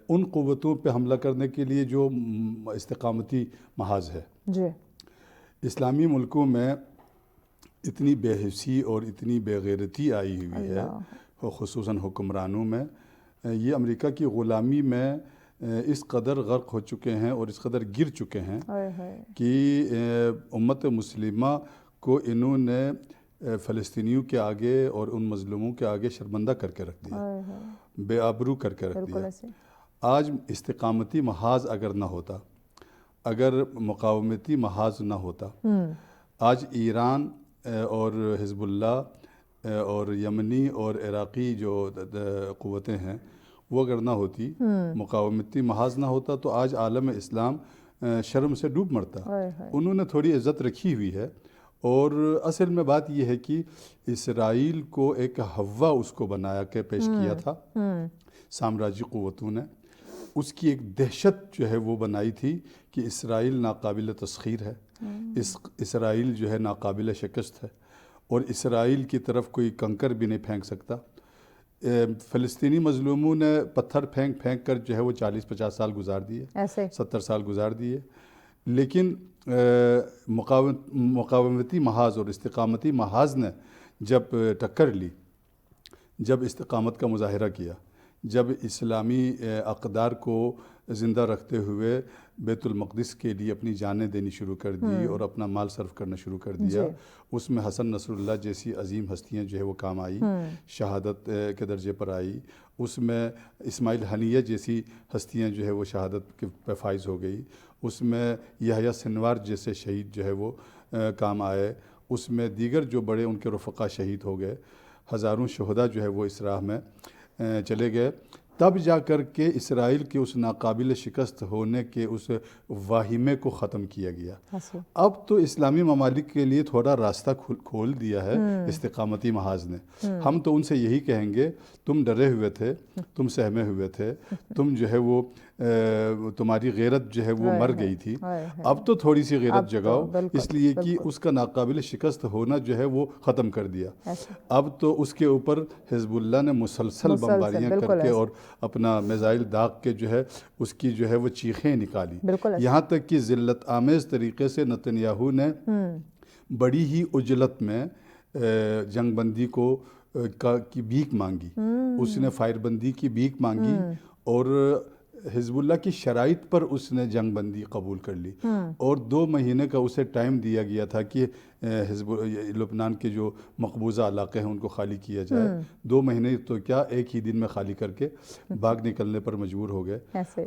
ان قوتوں پہ حملہ کرنے کے لیے جو استقامتی محاذ ہے۔ جی اسلامی ملکوں میں اتنی بے حسی اور اتنی بے غیرتی آئی ہوئی ہے، خصوصاً حکمرانوں میں، یہ امریکہ کی غلامی میں اس قدر غرق ہو چکے ہیں اور اس قدر گر چکے ہیں کہ امت مسلمہ کو انہوں نے فلسطینیوں کے آگے اور ان مظلوموں کے آگے شرمندہ کر کے رکھ دیا، بے آبرو کر کے رکھ دیا۔ آج استقامتی محاذ اگر نہ ہوتا، اگر مقاومتی محاذ نہ ہوتا، آج ایران اور حزب اللہ اور یمنی اور عراقی جو قوتیں ہیں وہ اگر نہ ہوتی، مقاومتی محاذ نہ ہوتا، تو آج عالم اسلام شرم سے ڈوب مرتا۔ انہوں نے تھوڑی عزت رکھی ہوئی ہے، اور اصل میں بات یہ ہے کہ اسرائیل کو ایک ہوا اس کو بنایا کے پیش کیا تھا سامراجی قوتوں نے، اس کی ایک دہشت جو ہے وہ بنائی تھی کہ اسرائیل ناقابل تسخیر ہے، اسرائیل جو ہے ناقابل شکست ہے، اور اسرائیل کی طرف کوئی کنکر بھی نہیں پھینک سکتا۔ فلسطینی مظلوموں نے پتھر پھینک پھینک کر جو ہے وہ 40-50 سال گزار دیے، 70 سال گزار دیے، لیکن مقاومتی محاذ اور استقامتی محاذ نے جب ٹکر لی، جب استقامت کا مظاہرہ کیا، جب اسلامی اقدار کو زندہ رکھتے ہوئے بیت المقدس کے لیے اپنی جانیں دینی شروع کر دی اور اپنا مال صرف کرنا شروع کر دیا، اس میں حسن نصر اللہ جیسی عظیم ہستیاں جو ہے وہ کام آئی، شہادت کے درجے پر آئی، اس میں اسماعیل حنیہ جیسی ہستیاں جو ہے وہ شہادت پہ فائز ہو گئی، اس میں یحییٰ سنوار جیسے شہید جو ہے وہ کام آئے، اس میں دیگر جو بڑے ان کے رفقا شہید ہو گئے، ہزاروں شہداء جو ہے وہ اس راہ میں چلے گئے، تب جا کر کے اسرائیل کے اس ناقابل شکست ہونے کے اس واہمے کو ختم کیا گیا۔ اب تو اسلامی ممالک کے لیے تھوڑا راستہ کھول دیا ہے استقامتی محاذ نے۔ ہم تو ان سے یہی کہیں گے، تم ڈرے ہوئے تھے، تم سہمے ہوئے تھے، تم جو ہے وہ تمہاری غیرت جو ہے وہ مر گئی تھی، اب تو تھوڑی سی غیرت جگاؤ، اس لیے کہ اس کا ناقابل شکست ہونا جو ہے وہ ختم کر دیا۔ اب تو اس کے اوپر حزب اللہ نے مسلسل بمباریاں کر کے اور اپنا میزائل داغ کے جو ہے اس کی جو ہے وہ چیخیں نکالی، یہاں تک کہ ذلت آمیز طریقے سے نتنیاہو نے بڑی ہی عجلت میں جنگ بندی کی بھیک مانگی، اس نے فائر بندی کی بھیک مانگی، اور حزب اللہ کی شرائط پر اس نے جنگ بندی قبول کر لی، اور 2 مہینے کا اسے ٹائم دیا گیا تھا کہ لبنان کے جو مقبوضہ علاقے ہیں ان کو خالی کیا جائے۔ 2 مہینے تو کیا، ایک ہی دن میں خالی کر کے بھاگ نکلنے پر مجبور ہو گئے۔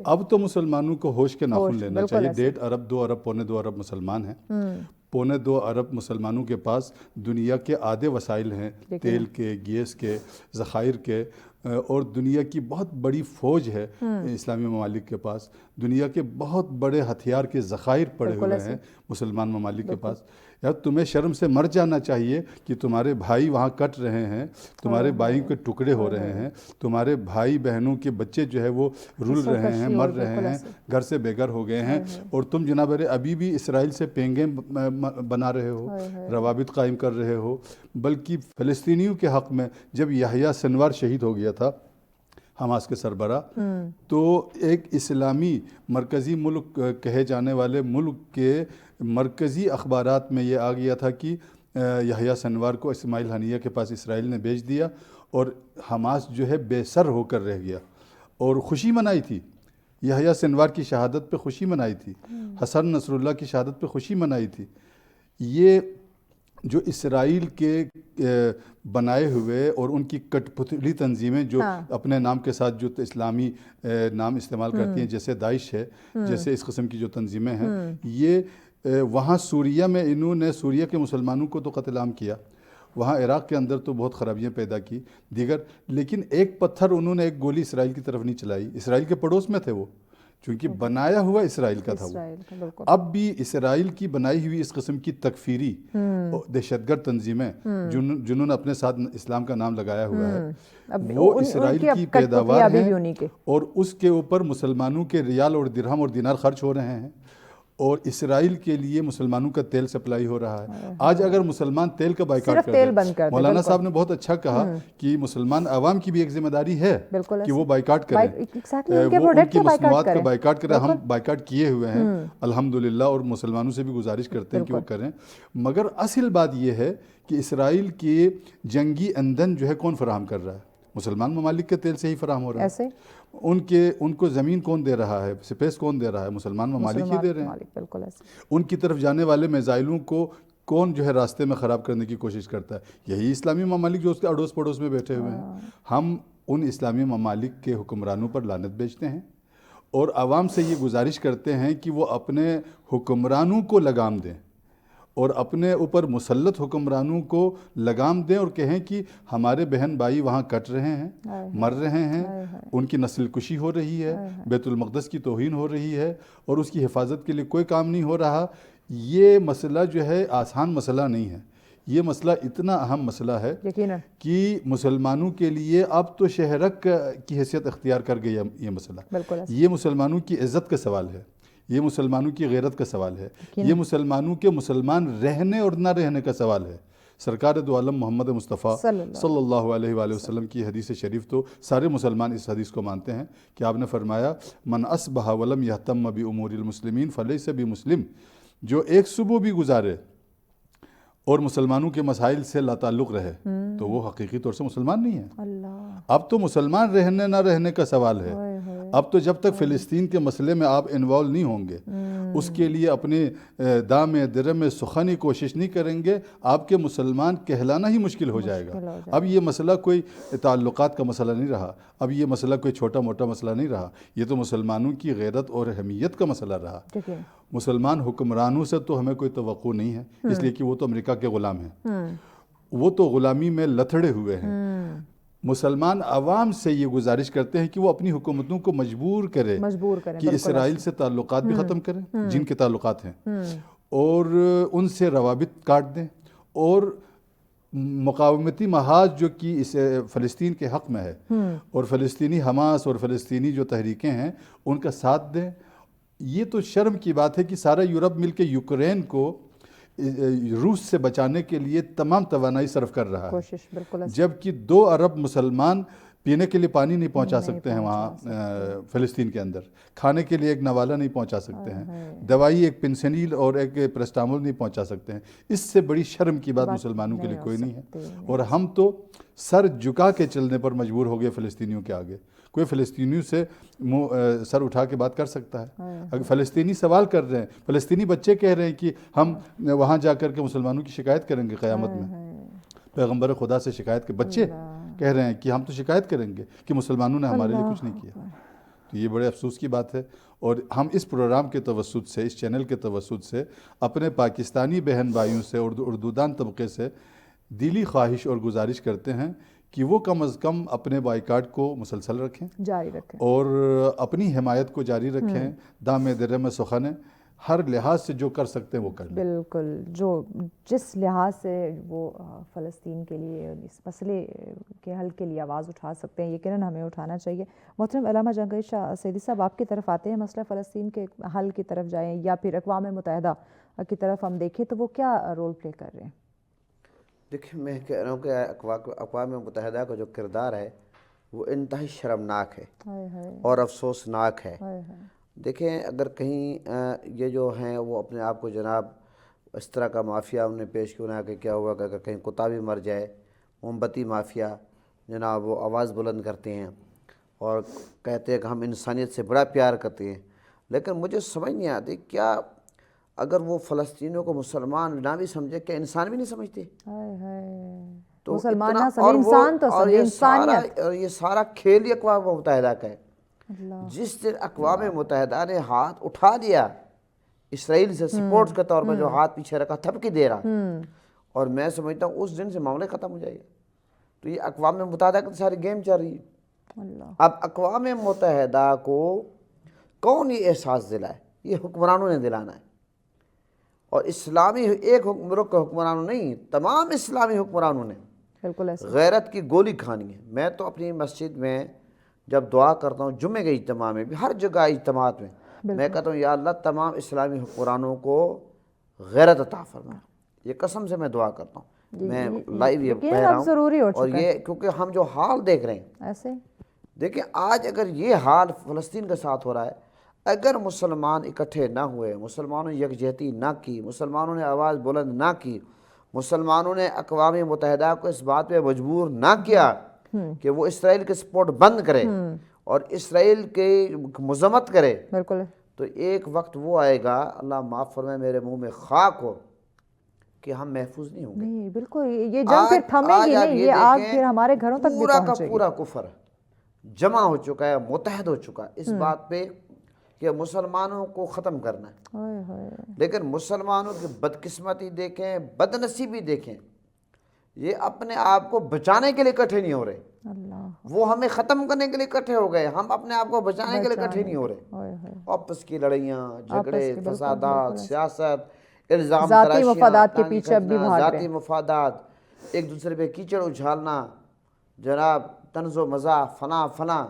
اب تو مسلمانوں کو ہوش کے ناخن لینا چاہیے۔ 1.5 ارب 2 ارب پونے 2 ارب مسلمان ہیں، پونے 2 ارب مسلمانوں کے پاس دنیا کے آدھے وسائل ہیں، تیل کے، گیس کے، ذخائر کے، اور دنیا کی بہت بڑی فوج ہے اسلامی ممالک کے پاس، دنیا کے بہت بڑے ہتھیار کے ذخائر پڑے ہوئے ہیں مسلمان ممالک کے پاس۔ یار تمہیں شرم سے مر جانا چاہیے کہ تمہارے بھائی وہاں کٹ رہے ہیں، تمہارے بھائی کے ٹکڑے ہو رہے ہیں، تمہارے بھائی بہنوں کے بچے جو ہے وہ رول رہے ہیں، مر رہے ہیں، گھر سے بے گھر ہو گئے ہیں، اور تم جناب ابھی بھی اسرائیل سے پینگیں بنا رہے ہو، روابط قائم کر رہے ہو۔ بلکہ فلسطینیوں کے حق میں جب یحییٰ سنوار شہید ہو گیا تھا حماس کے سربراہ، تو ایک اسلامی مرکزی ملک کہے جانے والے ملک کے مرکزی اخبارات میں یہ آ گیا تھا کہ یحییٰ سنوار کو اسماعیل حنیہ کے پاس اسرائیل نے بھیج دیا، اور حماس جو ہے بے سر ہو کر رہ گیا، اور خوشی منائی تھی، یحییٰ سنوار کی شہادت پہ خوشی منائی تھی، حسن نصر اللہ کی شہادت پہ خوشی منائی تھی۔ یہ جو اسرائیل کے بنائے ہوئے اور ان کی کٹ پتلی تنظیمیں جو اپنے نام کے ساتھ جو اسلامی نام استعمال کرتی ہیں، جیسے داعش ہے، جیسے اس قسم کی جو تنظیمیں ہیں، یہ وہاں سوریہ میں انہوں نے سوریہ کے مسلمانوں کو تو قتل عام کیا، وہاں عراق کے اندر تو بہت خرابیاں پیدا کی دیگر، لیکن ایک پتھر انہوں نے ایک گولی اسرائیل کی طرف نہیں چلائی. اسرائیل کے پڑوس میں تھے وہ، چونکہ بنایا ہوا اسرائیل کا تھا وہ. اب بھی اسرائیل کی بنائی ہوئی اس قسم کی تکفیری دہشت گرد تنظیمیں جنہوں نے اپنے ساتھ اسلام کا نام لگایا ہوا ہے، وہ اسرائیل کی پیداوار ہیں اور اس کے اوپر مسلمانوں کے ریال اور درہم اور دینار خرچ ہو رہے ہیں، اور اسرائیل کے لیے مسلمانوں کا تیل سپلائی ہو رہا ہے. آج اگر مسلمان تیل کا بائیکاٹ کر دیں، مولانا صاحب نے بہت اچھا کہا کہ مسلمان عوام کی بھی ایک ذمہ داری ہے کہ وہ بائیکاٹ کریں، وہ ان کی مصنوعات کا بائیکاٹ کریں. ہم بائیکاٹ کیے ہوئے ہیں الحمدللہ، اور مسلمانوں سے بھی گزارش کرتے ہیں کہ وہ کریں. مگر اصل بات یہ ہے کہ اسرائیل کے جنگی ایندھن جو ہے کون فراہم کر رہا ہے؟ مسلمان ممالک کے تیل سے ہی فراہم ہو رہا ہے. ان کو زمین کون دے رہا ہے، سپیس کون دے رہا ہے؟ مسلمان ممالک ہی دے رہے ہیں. ان کی طرف جانے والے میزائلوں کو کون جو ہے راستے میں خراب کرنے کی کوشش کرتا ہے؟ یہی اسلامی ممالک جو اس کے اڑوس پڑوس میں بیٹھے ہوئے ہیں. ہم ان اسلامی ممالک کے حکمرانوں پر لعنت بیچتے ہیں اور عوام سے یہ گزارش کرتے ہیں کہ وہ اپنے حکمرانوں کو لگام دیں اور اپنے اوپر مسلط حکمرانوں کو لگام دیں اور کہیں کہ ہمارے بہن بھائی وہاں کٹ رہے ہیں، مر رہے ہیں، ان کی نسل کشی ہو رہی ہے، بیت المقدس کی توہین ہو رہی ہے اور اس کی حفاظت کے لیے کوئی کام نہیں ہو رہا. یہ مسئلہ جو ہے آسان مسئلہ نہیں ہے، یہ مسئلہ اتنا اہم مسئلہ ہے کہ مسلمانوں کے لیے اب تو شہرک کی حیثیت اختیار کر گئی یہ مسئلہ. یہ مسلمانوں کی عزت کا سوال ہے، یہ مسلمانوں کی غیرت کا سوال ہے، یہ مسلمانوں کے مسلمان رہنے اور نہ رہنے کا سوال ہے. سرکار دو عالم محمد مصطفیٰ صلی اللہ علیہ وآلہ وسلم کی حدیث شریف تو سارے مسلمان اس حدیث کو مانتے ہیں کہ آپ نے فرمایا من اصبح ولم یہتم بامور المسلمین فلیس بمسلم. جو ایک صبح بھی گزارے اور مسلمانوں کے مسائل سے لا تعلق رہے تو وہ حقیقی طور سے مسلمان نہیں ہے. اب تو مسلمان رہنے نہ رہنے کا سوال ہے. اب تو جب تک فلسطین کے مسئلے میں آپ انوالو نہیں ہوں گے، اس کے لیے اپنے دام درم سخنی کوشش نہیں کریں گے، آپ کے مسلمان کہلانا ہی مشکل ہو جائے گا. اب یہ مسئلہ کوئی تعلقات کا مسئلہ نہیں رہا، اب یہ مسئلہ کوئی چھوٹا موٹا مسئلہ نہیں رہا، یہ تو مسلمانوں کی غیرت اور اہمیت کا مسئلہ رہا. مسلمان حکمرانوں سے تو ہمیں کوئی توقع نہیں ہے، اس لیے کہ وہ تو امریکہ کے غلام ہیں، وہ تو غلامی میں لتھڑے ہوئے ہیں. مسلمان عوام سے یہ گزارش کرتے ہیں کہ وہ اپنی حکومتوں کو مجبور کریں کہ اسرائیل سے تعلقات بھی ختم کریں جن کے تعلقات ہیں، اور ان سے روابط کاٹ دیں، اور مقاومتی محاذ جو کہ اس فلسطین کے حق میں ہے اور فلسطینی حماس اور فلسطینی جو تحریکیں ہیں ان کا ساتھ دیں. یہ تو شرم کی بات ہے کہ سارا یورپ مل کے یوکرین کو روس سے بچانے کے لیے تمام توانائی صرف کر رہا ہے، جبکہ 2 ارب مسلمان پینے کے لیے پانی نہیں پہنچا سکتے ہیں وہاں فلسطین کے اندر، کھانے کے لیے ایک نوالا نہیں پہنچا سکتے ہیں، دوائی ایک پنسنیل اور ایک پریسٹامول نہیں پہنچا سکتے ہیں. اس سے بڑی شرم کی بات مسلمانوں کے لیے کوئی نہیں ہے. اور ہم تو سر جھکا کے چلنے پر مجبور ہو گئے فلسطینیوں کے آگے. کوئی فلسطینیوں سے سر اٹھا کے بات کر سکتا ہے؟ اگر فلسطینی سوال کر رہے ہیں، فلسطینی بچے کہہ رہے ہیں کہ ہم وہاں جا کر کے مسلمانوں کی شکایت کریں گے قیامت میں، پیغمبر خدا سے شکایت کے بچے کہہ رہے ہیں کہ ہم تو شکایت کریں گے کہ مسلمانوں نے ہمارے لیے کچھ نہیں کیا. تو یہ بڑے افسوس کی بات ہے. اور ہم اس پروگرام کے توسط سے، اس چینل کے توسط سے اپنے پاکستانی بہن بھائیوں سے، اردودان طبقے سے دلی خواہش اور گزارش کرتے ہیں کہ وہ کم از کم اپنے بائیکاٹ کو مسلسل رکھیں، جاری رکھیں، اور اپنی حمایت کو جاری رکھیں. دام درم سخن ہر لحاظ سے جو کر سکتے ہیں وہ کر لیں. بالکل، جس لحاظ سے وہ فلسطین کے لیے اس مسئلے کے حل کے لیے آواز اٹھا سکتے ہیں، یقیناً ہمیں اٹھانا چاہیے. محترم علامہ جہانگیر شاہ سیدی صاحب، آپ کی طرف آتے ہیں، مسئلہ فلسطین کے حل کی طرف جائیں یا پھر اقوام متحدہ کی طرف ہم دیکھیں تو وہ کیا رول پلے کر رہے ہیں؟ دیکھیں، میں کہہ رہا ہوں کہ اقوام متحدہ کا جو کردار ہے وہ انتہائی شرمناک ہے اور افسوسناک ہے. دیکھیں، اگر کہیں یہ جو ہیں وہ اپنے آپ کو جناب اس طرح کا مافیا انہیں پیش کیا کہ کیا ہوا کہ اگر کہیں کتا بھی مر جائے، موم بتی مافیا جناب وہ آواز بلند کرتے ہیں اور کہتے ہیں کہ ہم انسانیت سے بڑا پیار کرتے ہیں. لیکن مجھے سمجھ نہیں آتی، کیا اگر وہ فلسطینیوں کو مسلمان نہ بھی سمجھے کہ انسان بھی نہیں سمجھتے. ہائے ہائے، تو مسلمان اتنا- نہ سمجھے، اور وہ- انسان تو اور سمجھے، یہ انسانیت. اور یہ سارا کھیل ہی اقوام متحدہ کا ہے. اللہ، جس دن اقوام متحدہ نے ہاتھ اٹھا دیا اسرائیل سے سپورٹ کے طور پر، جو ہاتھ پیچھے رکھا تھپکی دے رہا، اور میں سمجھتا ہوں اس دن سے معاملے ختم ہو جائے گا. تو یہ اقوام متحدہ کی ساری گیم چل رہی ہے. اللہ، اب اقوام متحدہ کو کون یہ احساس دلائے؟ یہ حکمرانوں نے دلانا ہے. اور اسلامی ایک ملک کے حکمرانوں نہیں، تمام اسلامی حکمرانوں نے بالکل ایسا. غیرت کی گولی کھانی ہے. میں تو اپنی مسجد میں جب دعا کرتا ہوں، جمعے کے اجتماع میں بھی، ہر جگہ اجتماعات میں، میں کہتا ہوں یا اللہ تمام اسلامی حکمرانوں کو غیرت عطا فرما. یہ قسم سے میں دعا کرتا ہوں. میں لائیو یہ کہہ رہا ضروری ہو ہوں. اور چکا ہے یہ کیونکہ ہم جو حال دیکھ رہے ہیں، ایسے. دیکھیں آج اگر یہ حال فلسطین کے ساتھ ہو رہا ہے، اگر مسلمان اکٹھے نہ ہوئے، مسلمانوں نے یکجہتی نہ کی، مسلمانوں نے آواز بلند نہ کی، مسلمانوں نے اقوام متحدہ کو اس بات پہ مجبور نہ کیا کہ وہ اسرائیل کے سپورٹ بند کرے اور اسرائیل کی مذمت کرے، بالکل. تو ایک وقت وہ آئے گا، اللہ معاف فرمائے میرے منہ میں خاک ہو، کہ ہم محفوظ نہیں ہوں گے. نہیں بالکل، یہ جنگ پھر تھمے گی نہیں، یہ آگ پھر ہمارے گھروں تک بھی پورا کا پہنچے گی. پورا کفر جمع ہو چکا ہے، متحد ہو چکا ہے اس بات پہ کہ مسلمانوں کو ختم کرنا ہے. ہائے ہائے، لیکن مسلمانوں کی بدقسمتی دیکھیں، بدنصیبی دیکھیں، یہ اپنے آپ کو بچانے کے لیے اکٹھے نہیں ہو رہے. اللہ، وہ ہمیں ختم کرنے کے لیے اکٹھے ہو گئے، ہم اپنے آپ کو بچانے کے لیے اکٹھے نہیں ہو رہے. ہائے ہائے، آپس کی لڑائیاں، جھگڑے، کے، بالکل، فسادات، بالکل. سیاست، الزام ذاتی تراشیاں، مفادات کے ٹانگیں پیچھے اب بھی کھینچنا، بھاگ رہے ذاتی ہیں. مفادات، ایک دوسرے پہ کیچڑ اچھالنا، جناب طنز و مزاح، فنا فنا،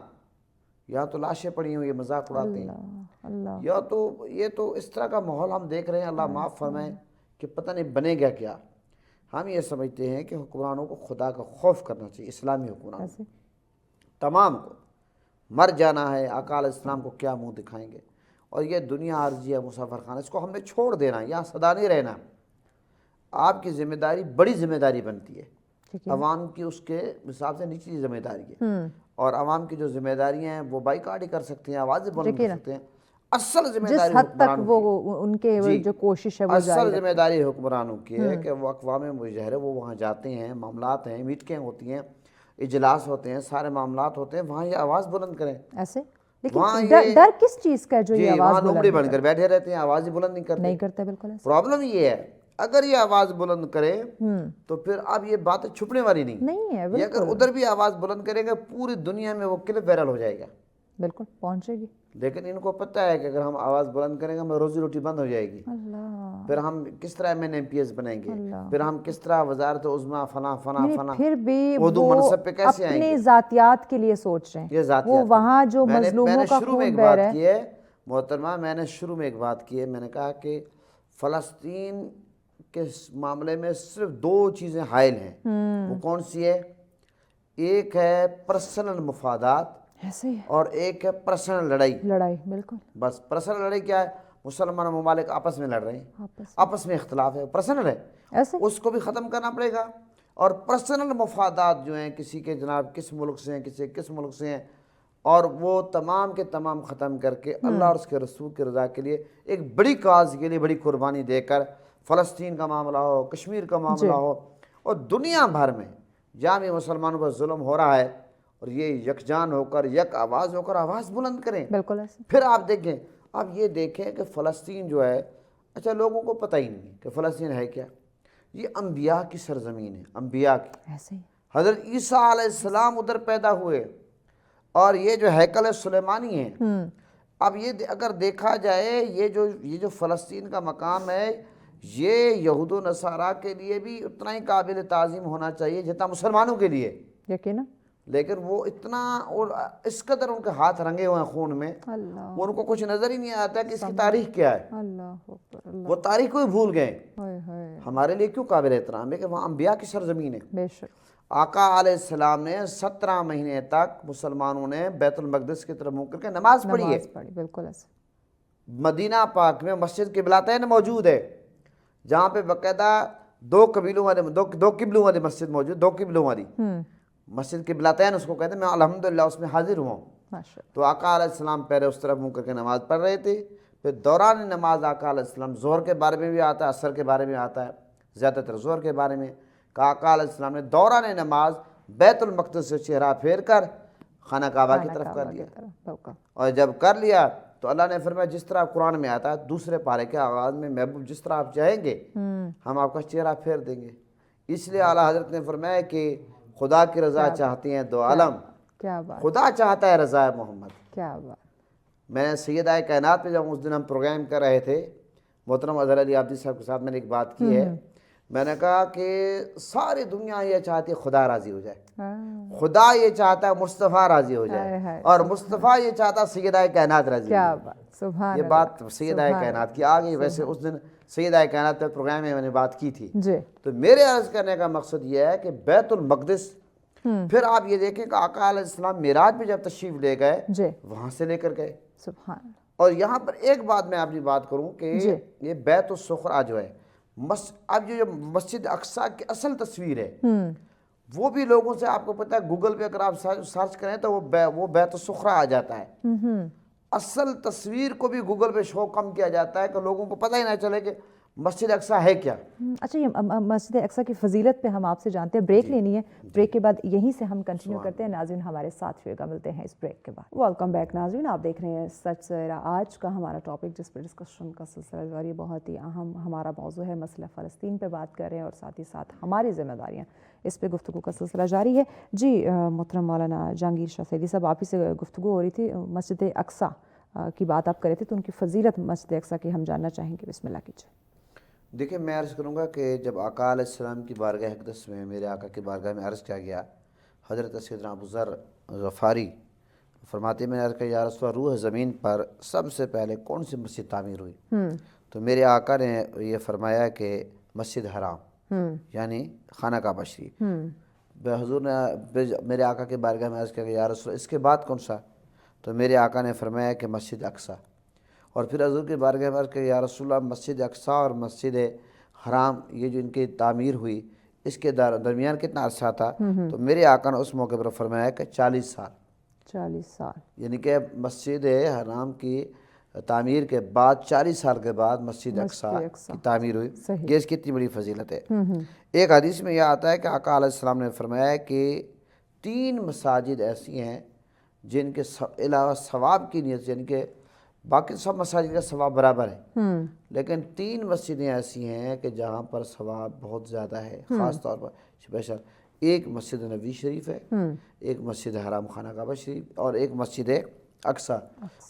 یا تو لاشیں پڑی ہوئی، یہ مذاق اڑاتے ہیں، اللہ، اللہ. یا تو یہ تو اس طرح کا ماحول ہم دیکھ رہے ہیں. اللہ معاف فرمائے کہ پتہ نہیں بنے گا کیا. ہم یہ سمجھتے ہیں کہ حکمرانوں کو خدا کا خوف کرنا چاہیے، اسلامی حکمرانوں ایسے. تمام کو. مر جانا ہے، آقا علیہ السلام کو کیا منہ دکھائیں گے؟ اور یہ دنیا عارضی ہے، مسافر خانہ، اس کو ہم نے چھوڑ دینا، یہاں سدا نہیں رہنا. آپ کی ذمہ داری بڑی ذمہ داری بنتی ہے. عوام کی اس کے حساب سے نیچی ذمہ داری ہے، اور عوام کی جو ذمہ داریاں ہیں وہ بائیکاٹ ہی کر سکتے ہیں، آوازیں بلند کر سکتے ہیں. اصل ذمہ جس داری حد تک حکمرانوں وہ ان کے جی، جو کوشش ہے وہ جاری اصل ذمہ داری حکمرانوں کی ہے کہ وہ اقوام متحدہ وہ وہاں جاتے ہیں، معاملات ہیں، میٹنگیں ہوتی ہیں، اجلاس ہوتے ہیں، سارے معاملات ہوتے ہیں، وہاں یہ آواز بلند کریں. ایسے. وہاں لیکن ڈر کس چیز کا ہے جو جی یہ وہاں آواز لومڑی بلند بن کر بیٹھے رہتے ہیں، آواز ہی بلند نہیں کرتے. نہیں کرتے؟ بالکل ایسے. پرابلم یہ ہے اگر یہ آواز بلند کرے تو پھر اب یہ باتیں چھپنے والی نہیں ہے. یہ اگر ادھر بھی آواز بلند کرے گا پوری دنیا میں وہ کلپ وائرل ہو جائے گا. بالکل پہنچے گی. لیکن ان کو پتہ ہے کہ اگر ہم آواز بلند کریں گے ہمیں روزی روٹی بند ہو جائے گی. اللہ، پھر ہم کس طرح MNMPS بنائیں گے؟ پھر ہم کس طرح وزارت عظمیٰ فلاں فلاں فلاں پھر بھی اردو وہ منصب پہ کیسے آئیں اپنے گے؟ ذاتیات کے لیے سوچ رہے یہ ہیں. ذاتیات وہ وہاں جو میں مظلوموں نے کا شروع میں خون ایک بہ بات رہا ہے. کی ہے محترمہ، میں نے شروع میں ایک بات کی ہے، میں نے کہا کہ فلسطین کے معاملے میں صرف دو چیزیں حائل ہیں. وہ کون سی ہے؟ ایک ہے پرسنل مفادات ایسے ہی اور ایک ہے پرسنل لڑائی. لڑائی. بالکل. بس پرسنل لڑائی کیا ہے؟ مسلمان ممالک آپس میں لڑ رہے ہیں، آپس میں اختلاف ہے، پرسنل ہے، ایسے. اس کو بھی ختم کرنا پڑے گا. اور پرسنل مفادات جو ہیں کسی کے جناب کس ملک سے ہیں، کسی کس ملک سے ہیں، اور وہ تمام کے تمام ختم کر کے اللہ اور اس کے رسول کی رضا کے لیے ایک بڑی کاز کے لیے بڑی قربانی دے کر فلسطین کا معاملہ ہو، کشمیر کا معاملہ ہو، اور دنیا بھر میں جہاں بھی مسلمانوں پر ظلم ہو رہا ہے، اور یہ یکجان ہو کر یک آواز ہو کر آواز بلند کریں. بالکل ایسے. پھر آپ دیکھیں، آپ یہ دیکھیں کہ فلسطین جو ہے، اچھا لوگوں کو پتہ ہی نہیں کہ فلسطین ہے کیا. یہ انبیاء کی سرزمین ہے، انبیاء کی. ایسے ہی. حضرت عیسیٰ علیہ السلام ادھر پیدا ہوئے، اور یہ جو ہیکل سلیمانی ہے. اب یہ اگر دیکھا جائے یہ جو فلسطین کا مقام ہے، یہ یہود و نصارہ کے لیے بھی اتنا ہی قابل تعظیم ہونا چاہیے جتنا مسلمانوں کے لیے. یقینا. لیکن وہ اتنا اور اس قدر ان کے ہاتھ رنگے ہوئے ہیں خون میں، اللہ، ان کو کچھ نظر ہی نہیں آتا کہ اس کی تاریخ کیا ہے. اللہ اکبر. اللہ. وہ تاریخ کو ہی بھول گئے. ہائے ہائے. ہمارے لیے کیوں قابل احترام ہے کہ وہاں انبیاء کی سرزمین ہے. بے شک. آقا علیہ السلام نے 17 مہینے تک مسلمانوں نے بیت المقدس کی طرف منہ کر کے نماز پڑھی ہے. نماز پڑھی. بالکل ایسے. مدینہ پاک میں مسجد قبلتین موجود ہے، جہاں پہ باقاعدہ دو قبلوں والی مسجد موجود، دو قبلوں والی مسجد قبلتین اس کو کہتے ہیں. میں الحمدللہ اس میں حاضر ہوا ہوں. ماشاء تو آقا علیہ السلام پہلے اس طرف منہ کر کے نماز پڑھ رہے تھے، پھر دوران نماز آقا علیہ السلام ظہر کے بارے میں بھی آتا ہے، عصر کے بارے میں آتا ہے، زیادہ تر ظہر کے بارے میں کہ آقا علیہ السلام نے دوران نماز بیت المقدس سے چہرہ پھیر کر خانہ کعبہ کی طرف کر لیا، اور جب کر لیا تو اللہ نے فرمایا جس طرح قرآن میں آتا ہے دوسرے پارے کے آغاز میں، محبوب جس طرح آپ چاہیں گے ہم آپ کا چہرہ پھیر دیں گے۔ اس لیے اعلیٰ حضرت نے فرمایا کہ خدا کی رضا چاہتی ہیں دو عالم، کیا بات، خدا چاہتا ہے رضا محمد۔ کیا بات، میں نے سیدہ کائنات پہ جب اس دن ہم پروگرام کر رہے تھے، محترم اظہر علی عابدی صاحب کے ساتھ میں نے ایک بات کی ہے، میں نے کہا کہ ساری دنیا یہ چاہتی ہے خدا راضی ہو جائے، خدا یہ چاہتا ہے مصطفیٰ راضی ہو جائے، اور مصطفیٰ یہ چاہتا ہے سیدہ کائنات راضی ہو کیا جائے۔ بات، سبحان یہ اللہ، بات سیدہ کائنات کی آ گئی۔ ویسے اس دن سیدہ کائنات پہ پروگرام میں نے بات کی تھی، جی تو میرے عرض کرنے کا مقصد یہ ہے کہ بیت المقدس، پھر آپ یہ دیکھیں کہ آقا علیہ السلام معراج پہ جب تشریف لے گئے جی وہاں سے لے کر گئے۔ سبحان اللہ، اور یہاں پر ایک بات میں اپنی بات کروں کہ یہ بیت الصخرہ جو ہے، اب جو مسجد اقصیٰ کی اصل تصویر ہے وہ بھی لوگوں سے آپ کو پتہ ہے گوگل پہ اگر آپ سرچ کریں تو وہ بیت الصخرہ آ جاتا ہے۔ اصل تصویر کو بھی گوگل پہ شو کم کیا جاتا ہے کہ لوگوں کو پتہ ہی نہ چلے کہ مسجد اقصیٰ ہے کیا۔ اچھا، یہ مسجد اقصیٰ کی فضیلت پہ ہم آپ سے جانتے ہیں، بریک لینی ہے، بریک کے بعد یہیں سے ہم کنٹینیو کرتے ہیں۔ ناظرین ہمارے ساتھ ہوئے گا، ملتے ہیں اس بریک کے بعد۔ ویلکم بیک ناظرین، آپ دیکھ رہے ہیں سچ سویرا۔ آج کا ہمارا ٹاپک جس پہ ڈسکشن کا سلسلہ جاری بہت ہی اہم ہمارا موضوع ہے، مسئلہ فلسطین پہ بات کر رہے ہیں اور ساتھ ہی ساتھ ہماری ذمہ داریاں، اس پہ گفتگو کا سلسلہ جاری ہے۔ جی محترم مولانا جہانگیر شاہ سیدی صاحب، آپ ہی سے گفتگو ہو رہی تھی، مسجد اقصیٰ کی بات آپ کر رہے تھے، تو ان کی فضیلت مسجد اقصیٰ کی ہم جاننا چاہیں گے، بسم اللہ کیجیے۔ دیکھیں میں عرض کروں گا کہ جب آقا علیہ السلام کی بارگاہ اقدس میں، میرے آقا کی بارگاہ میں عرض کیا گیا، حضرت سیدنا ابو ذر غفاری فرماتے میں نے عرض کیا یا رسول اللہ، روح زمین پر سب سے پہلے کون سی مسجد تعمیر ہوئی؟ تو میرے آقا نے یہ فرمایا کہ مسجد حرام، یعنی خانہ کعبہ شریف۔ حضور نے میرے آقا کی بارگاہ میں عرض کیا کہ یا رسول اللہ اس کے بعد کون سا؟ تو میرے آقا نے فرمایا کہ مسجد اقصیٰ۔ اور پھر حضور کی بارگاہ میں عرض کیا یا رسول اللہ مسجد اقصیٰ اور مسجد حرام یہ جو ان کی تعمیر ہوئی اس کے درمیان کتنا عرصہ تھا؟ تو میرے آقا نے اس موقع پر فرمایا کہ 40 سال، 40 سال، یعنی کہ مسجد حرام کی تعمیر کے بعد 40 سال کے بعد مسجد اقصیٰ کی تعمیر ہوئی۔ یہ اس کی اتنی بڑی فضیلت ہے۔ ایک حدیث میں یہ آتا ہے کہ آقا علیہ السلام نے فرمایا کہ 3 مساجد ایسی ہیں جن کے علاوہ ثواب کی نیت، یعنی کہ باقی سب مساجد کا ثواب برابر ہے، لیکن 3 مسجدیں ایسی ہیں کہ جہاں پر ثواب بہت زیادہ ہے، خاص طور پر اسپیشل۔ ایک مسجد نبوی شریف ہے، ایک مسجد حرام خانہ کعبہ شریف، اور ایک مسجد اقصیٰ۔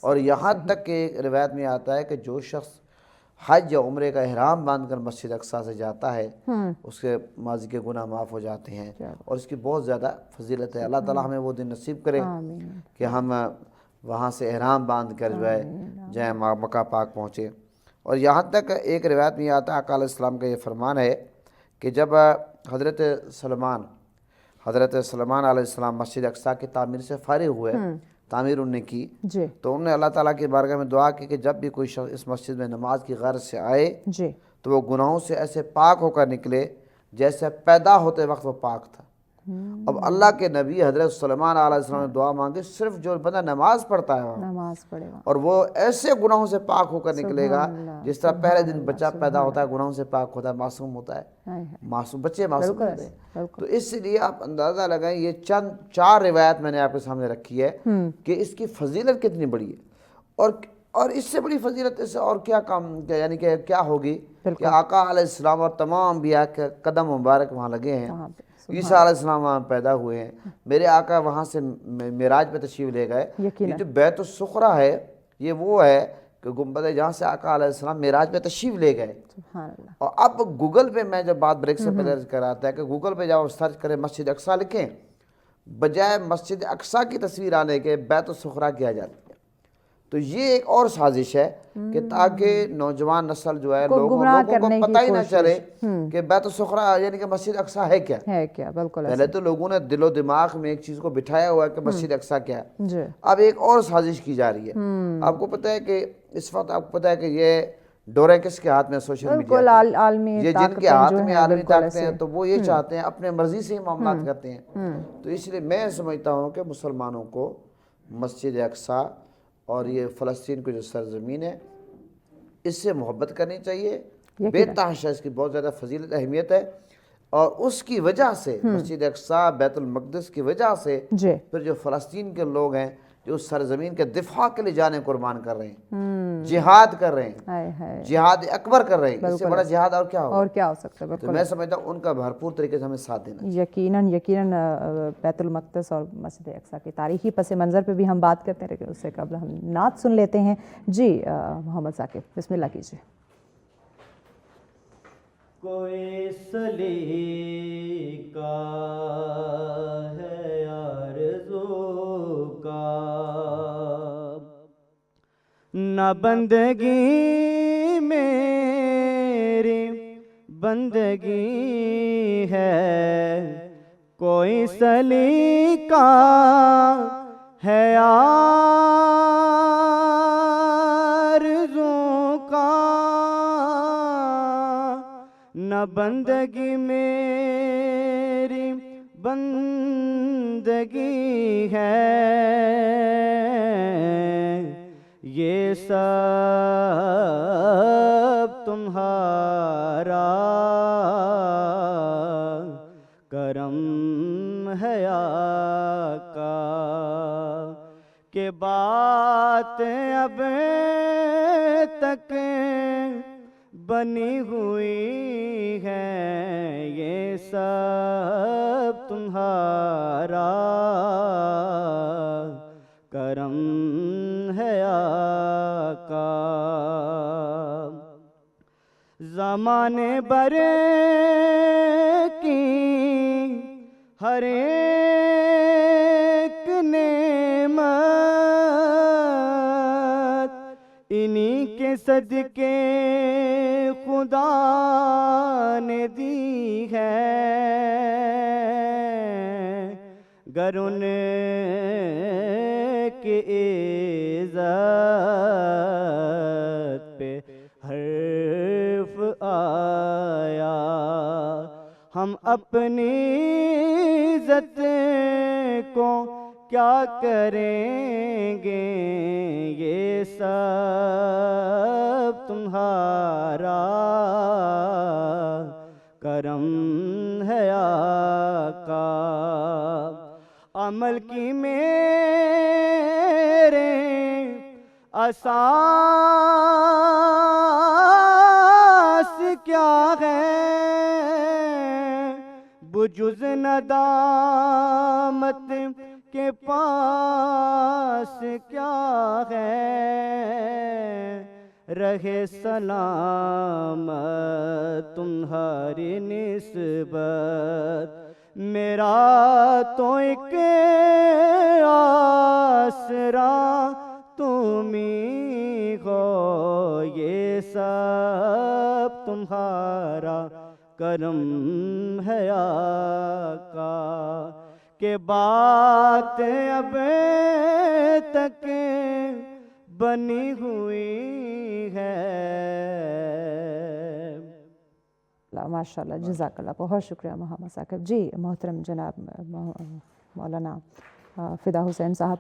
اور یہاں تک کہ ایک روایت میں آتا ہے کہ جو شخص حج یا عمرے کا احرام باندھ کر مسجد اقصیٰ سے جاتا ہے اس کے ماضی کے گناہ معاف ہو جاتے ہیں، اور اس کی بہت زیادہ فضیلت ہے۔ اللہ تعالیٰ ہمیں وہ دن نصیب کرے کہ ہم وہاں سے احرام باندھ کر جو ہے جائیں مکہ پاک پہنچے۔ اور یہاں تک ایک روایت میں آتا ہے آقا علیہ السلام کا یہ فرمان ہے کہ جب حضرت سلمان علیہ السلام مسجد اقصیٰ کی تعمیر سے فارغ ہوئے، تعمیر انہوں نے کی، تو انہوں نے اللہ تعالیٰ کی بارگاہ میں دعا کی کہ جب بھی کوئی شخص اس مسجد میں نماز کی غرض سے آئے تو وہ گناہوں سے ایسے پاک ہو کر نکلے جیسے پیدا ہوتے وقت وہ پاک تھا۔ اب اللہ کے نبی حضرت سلیمان علیہ السلام نے دعا مانگی، صرف جو بندہ نماز پڑھتا ہے نماز پڑھے گا اور وہ ایسے گناہوں سے پاک ہو کر نکلے گا جس طرح پہلے دن بچہ پیدا ہوتا ہے گناہوں سے پاک ہوتا ہے، معصوم ہوتا ہے، بچے معصوم ہوتے ہیں۔ تو اس لیے آپ اندازہ لگائیں، یہ چند 4 روایت میں نے آپ کے سامنے رکھی ہے کہ اس کی فضیلت کتنی بڑی ہے، اور اس سے بڑی فضیلت اس سے اور کیا کام، یعنی کہ کیا ہوگی کہ آقا علیہ السلام اور تمام انبیاء کے قدم مبارک وہاں لگے ہیں، عیسیٰ علیہ السلام وہاں پیدا ہوئے ہیں، میرے آقا وہاں سے معراج پہ تشریف لے گئے۔ یہ جو بیت الصخرہ ہے یہ وہ ہے کہ گنبد جہاں سے آقا علیہ السلام معراج پہ تشریف لے گئے۔ اور اب گوگل پہ میں جب بات بریک سے پہلے کر رہا تھا کہ گوگل پہ جب آپ سرچ کریں مسجد اقصیٰ لکھیں، بجائے مسجد اقصیٰ کی تصویر آنے کے بیت الصخرہ کیا جاتی ہے۔ تو یہ ایک اور سازش ہے کہ تاکہ نوجوان نسل جو ہے لوگوں کو پتہ ہی نہ چلے کہ بیت الصخرہ یعنی کہ مسجد اقصیٰ ہے کیا۔ پہلے تو لوگوں نے دل و دماغ میں ایک چیز کو بٹھایا ہوا ہے کہ مسجد اقصیٰ کیا ہے، اب ایک اور سازش کی جا رہی ہے۔ آپ کو پتہ ہے کہ اس وقت آپ کو پتہ ہے کہ یہ ڈورے کس کے ہاتھ میں، سوشل میڈیا، یہ جن کے ہاتھ میں عالمی طاقتیں ہیں، تو وہ یہ چاہتے ہیں اپنے مرضی سے ہی معاملات کرتے ہیں۔ تو اس لیے میں سمجھتا ہوں کہ مسلمانوں کو مسجد اقصیٰ اور یہ فلسطین کی جو سرزمین ہے اس سے محبت کرنی چاہیے، بے تحاشا اس کی بہت زیادہ فضیلت اہمیت ہے، اور اس کی وجہ سے مسجد اقصیٰ بیت المقدس کی وجہ سے جی پھر جو فلسطین کے لوگ ہیں جو اس سرزمین کے دفاع کے لیے جانیں قربان کر رہے ہیں، جہاد کر رہے ہیں، ہائے ہائے، جہاد اکبر کر رہے ہیں، اس سے بڑا جہاد اور کیا ہوگا؟ اور کیا ہو سکتا ہے؟ تو بالکل میں سمجھتا ہوں ان کا بھرپور طریقے سے ہمیں ساتھ دینا چاہیے۔ یقیناً بیت المقدس اور مسجد اقصیٰ کی تاریخی پس منظر پہ بھی ہم بات کرتے ہیں، لیکن اس سے قبل ہم نعت سن لیتے ہیں۔ جی محمد ثاقب بسم اللہ کیجیے۔ کوئی سلیقہ ہے آرزو کا، نہ بندگی میری بندگی ہے، کوئی سلیقہ ہے آرزو کا، نہ بندگی میری بندگی ہے، یہ سب تمہارا کرم ہے آقا، کہ بات اب تک بنی ہوئی ہے، یہ سب تمہارا کرم ہے آقا، زمانے بر کی ہر ایک نعمت انہی کے صدقے خدا نے دی ہے، گر ان کی عزت پہ حرف آیا، ہم اپنی عزت کو کیا کریں گے، یہ سب تمہارا کرم ہے آقا، عمل کی میرے اساس کیا ہے، بجز ندامت کے پاس کیا ہے، رہے سلامت تمہاری نسبت، میرا تو ایک آسرا تمہیں ہو، یہ سب تمہارا کرم ہے آقا، کہ بات اب تک بنی ہوئی ہے۔ ماشاء اللہ، جزاک اللہ، بہت شکریہ محمد ثاقب جی۔ محترم جناب مولانا فدا حسین صاحب،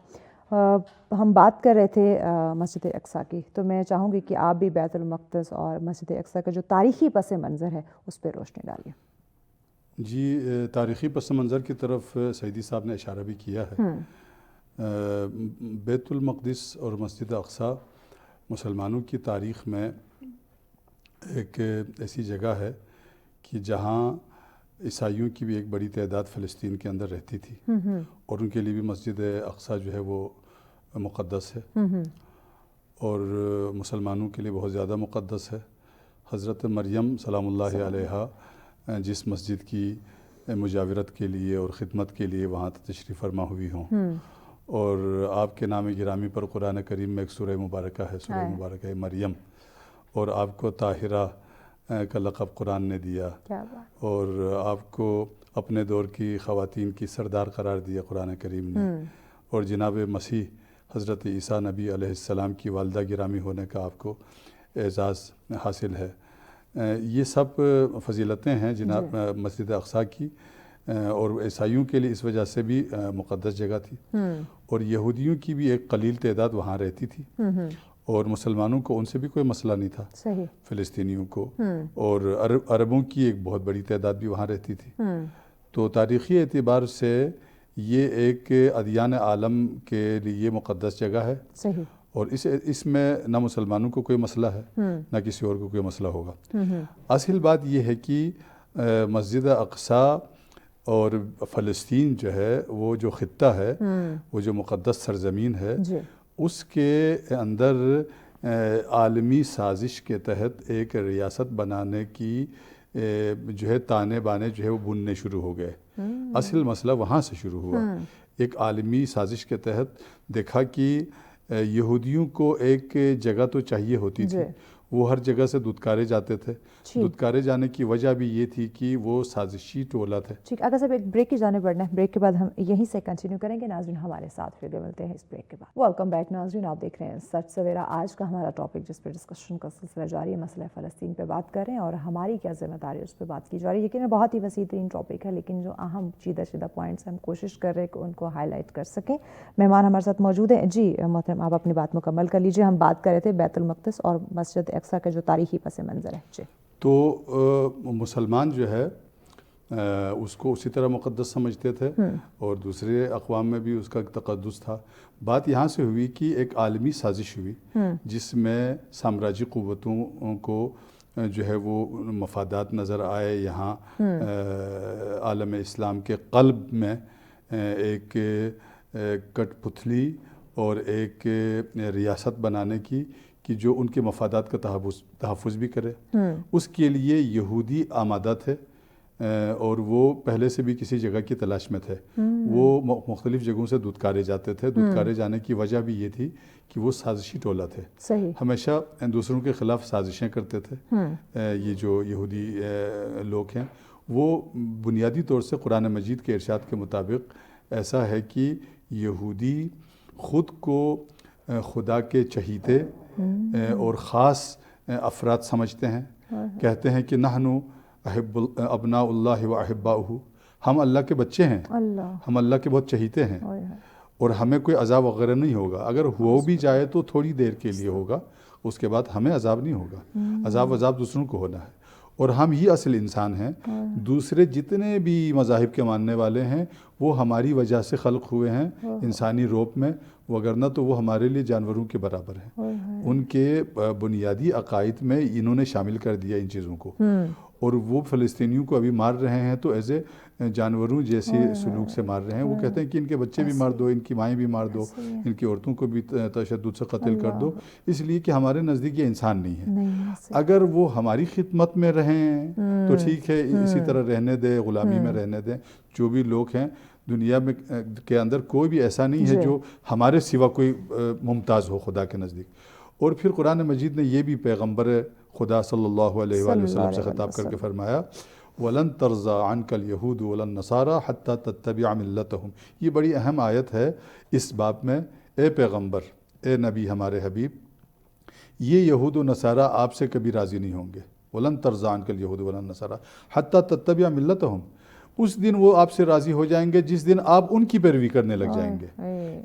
ہم بات کر رہے تھے مسجد اقصیٰ کی، تو میں چاہوں گی کہ آپ بھی بیت المقدس اور مسجد اقصیٰ کا جو تاریخی پس منظر ہے اس پہ روشنی ڈالیے۔ جی، تاریخی پس منظر کی طرف سعیدی صاحب نے اشارہ بھی کیا ہے۔ بیت المقدس اور مسجد اقصیٰ مسلمانوں کی تاریخ میں ایک ایسی جگہ ہے کہ جہاں عیسائیوں کی بھی ایک بڑی تعداد فلسطین کے اندر رہتی تھی، اور ان کے لیے بھی مسجد اقصیٰ جو ہے وہ مقدس ہے، اور مسلمانوں کے لیے بہت زیادہ مقدس ہے۔ حضرت مریم سلام اللہ علیہا جس مسجد کی مجاورت کے لیے اور خدمت کے لیے وہاں تشریف فرما ہوئی ہوں، اور آپ کے نام گرامی پر قرآن کریم میں ایک سورہ مبارکہ ہے، سورہ مبارکہ مریم، اور آپ کو طاہرہ کا لقب قرآن نے دیا، اور آپ کو اپنے دور کی خواتین کی سردار قرار دیا قرآن کریم نے، اور جناب مسیح حضرت عیسیٰ نبی علیہ السلام کی والدہ گرامی ہونے کا آپ کو اعزاز حاصل ہے۔ یہ سب فضیلتیں ہیں جناب مسجد اقصیٰ کی، اور عیسائیوں کے لیے اس وجہ سے بھی مقدس جگہ تھی، اور یہودیوں کی بھی ایک قلیل تعداد وہاں رہتی تھی، اور مسلمانوں کو ان سے بھی کوئی مسئلہ نہیں تھا، صحیح، فلسطینیوں کو، اور عربوں کی ایک بہت بڑی تعداد بھی وہاں رہتی تھی۔ تو تاریخی اعتبار سے یہ ایک ادیان عالم کے لیے مقدس جگہ ہے، صحیح، اور اس میں نہ مسلمانوں کو کوئی مسئلہ ہے نہ کسی اور کو کوئی مسئلہ ہوگا۔ اصل بات یہ ہے کہ مسجد اقصیٰ اور فلسطین جو ہے، وہ جو خطہ ہے، وہ جو مقدس سرزمین ہے، اس کے اندر عالمی سازش کے تحت ایک ریاست بنانے کی جو ہے تانے بانے جو ہے وہ بننے شروع ہو گئے۔ اصل مسئلہ وہاں سے شروع ہوا۔ ایک عالمی سازش کے تحت دیکھا کہ یہودیوں کو ایک جگہ تو چاہیے ہوتی تھی، وہ ہر جگہ سے دھتکارے جاتے تھے۔ دھتکارے جانے کی وجہ بھی یہ تھی کہ وہ سازشی ٹولہ تھے۔ ٹھیک، اگر صاحب ایک بریک کی جانب بڑھنا ہے، بریک کے بعد ہم یہیں سے کنٹینیو کریں گے۔ ناظرین ہمارے ساتھ پھر ملتے ہیں اس بریک کے بعد۔ ویلکم بیک ناظرین، آپ دیکھ رہے ہیں سچ سویرا۔ آج کا ہمارا ٹاپک جس پہ ڈسکشن کا سلسلہ جاری ہے، مسئلہ فلسطین پہ بات کر رہے ہیں اور ہماری کیا ذمہ داری ہے اس پہ بات کی جا رہی ہے۔ یقیناً بہت ہی وسیع ترین ٹاپک ہے، لیکن جو اہم چیدہ پوائنٹس ہم کوشش کر رہے ہیں کہ ان کو ہائی لائٹ کر سکیں۔ مہمان ہمارے ساتھ موجود ہیں۔ جی محترم، آپ اپنی بات مکمل کر لیجیے۔ ہم بات کر رہے تھے بیت المقدس اور مسجد اقصیٰ کا جو تاریخی پس منظر ہے۔ جی، تو مسلمان جو ہے اس کو اسی طرح مقدس سمجھتے تھے، اور دوسرے اقوام میں بھی اس کا تقدس تھا۔ بات یہاں سے ہوئی کہ ایک عالمی سازش ہوئی جس میں سامراجی قوتوں کو جو ہے وہ مفادات نظر آئے۔ یہاں عالم اسلام کے قلب میں ایک کٹ پتلی اور ایک ریاست بنانے کی کہ جو ان کے مفادات کا تحفظ بھی کرے۔ اس کے لیے یہودی آمادہ تھے، اور وہ پہلے سے بھی کسی جگہ کی تلاش میں تھے۔ وہ مختلف جگہوں سے دھتکارے جاتے تھے۔ دھتکارے جانے کی وجہ بھی یہ تھی کہ وہ سازشی ٹولہ تھے، ہمیشہ دوسروں کے خلاف سازشیں کرتے تھے۔ یہ جو یہودی لوگ ہیں، وہ بنیادی طور سے قرآن مجید کے ارشاد کے مطابق ایسا ہے کہ یہودی خود کو خدا کے چہیتے اور خاص افراد سمجھتے ہیں۔ کہتے ہیں کہ نحنو ابناء اللہ و احباؤہ، ہم اللہ کے بچے ہیں، ہم اللہ کے بہت چہیتے ہیں، اور ہمیں کوئی عذاب وغیرہ نہیں ہوگا۔ اگر ہو بھی جائے تو تھوڑی دیر کے لیے ہوگا، اس کے بعد ہمیں عذاب نہیں ہوگا۔ عذاب دوسروں کو ہونا ہے، اور ہم ہی اصل انسان ہیں۔ دوسرے جتنے بھی مذاہب کے ماننے والے ہیں وہ ہماری وجہ سے خلق ہوئے ہیں انسانی روپ میں، وگرنہ تو وہ ہمارے لیے جانوروں کے برابر ہیں۔ ان کے بنیادی عقائد میں انہوں نے شامل کر دیا ان چیزوں کو، اور وہ فلسطینیوں کو ابھی مار رہے ہیں تو ایسے جانوروں جیسے سلوک سے مار رہے ہیں۔ وہ کہتے ہیں کہ ان کے بچے بھی مار دو، ان کی مائیں بھی مار دو، ان کی عورتوں کو بھی تشدد سے قتل کر دو، اس لیے کہ ہمارے نزدیک یہ انسان نہیں ہے۔ اگر وہ ہماری خدمت میں رہیں تو ٹھیک ہے، اسی طرح رہنے دیں، غلامی میں رہنے دیں۔ جو بھی لوگ ہیں دنیا میں کے اندر، کوئی بھی ایسا نہیں ہے جو ہمارے سوا کوئی ممتاز ہو خدا کے نزدیک۔ اور پھر قرآن مجید نے یہ بھی پیغمبر خدا صلی اللہ علیہ وآلہ وسلم سے خطاب کر کے فرمایا، وَلَن تَرْضَىٰ عَنْكَ الْيَهُودُ وَلَا النَّصَارَىٰ حَتَّىٰ تَتَّبِعَ مِلَّتَهُمْ۔ یہ بڑی اہم آیت ہے اس باب میں۔ اے پیغمبر، اے نبی ہمارے حبیب، یہ یہود و نصارہ آپ سے کبھی راضی نہیں ہوں گے۔ وَلَن تَرْضَىٰ عَنْكَ الْيَهُودُ وَلَا النَّصَارَىٰ حَتَّىٰ تَتَّبِعَ مِلَّتَهُمْ۔ اس دن وہ آپ سے راضی ہو جائیں گے جس دن آپ ان کی پیروی کرنے لگ جائیں گے۔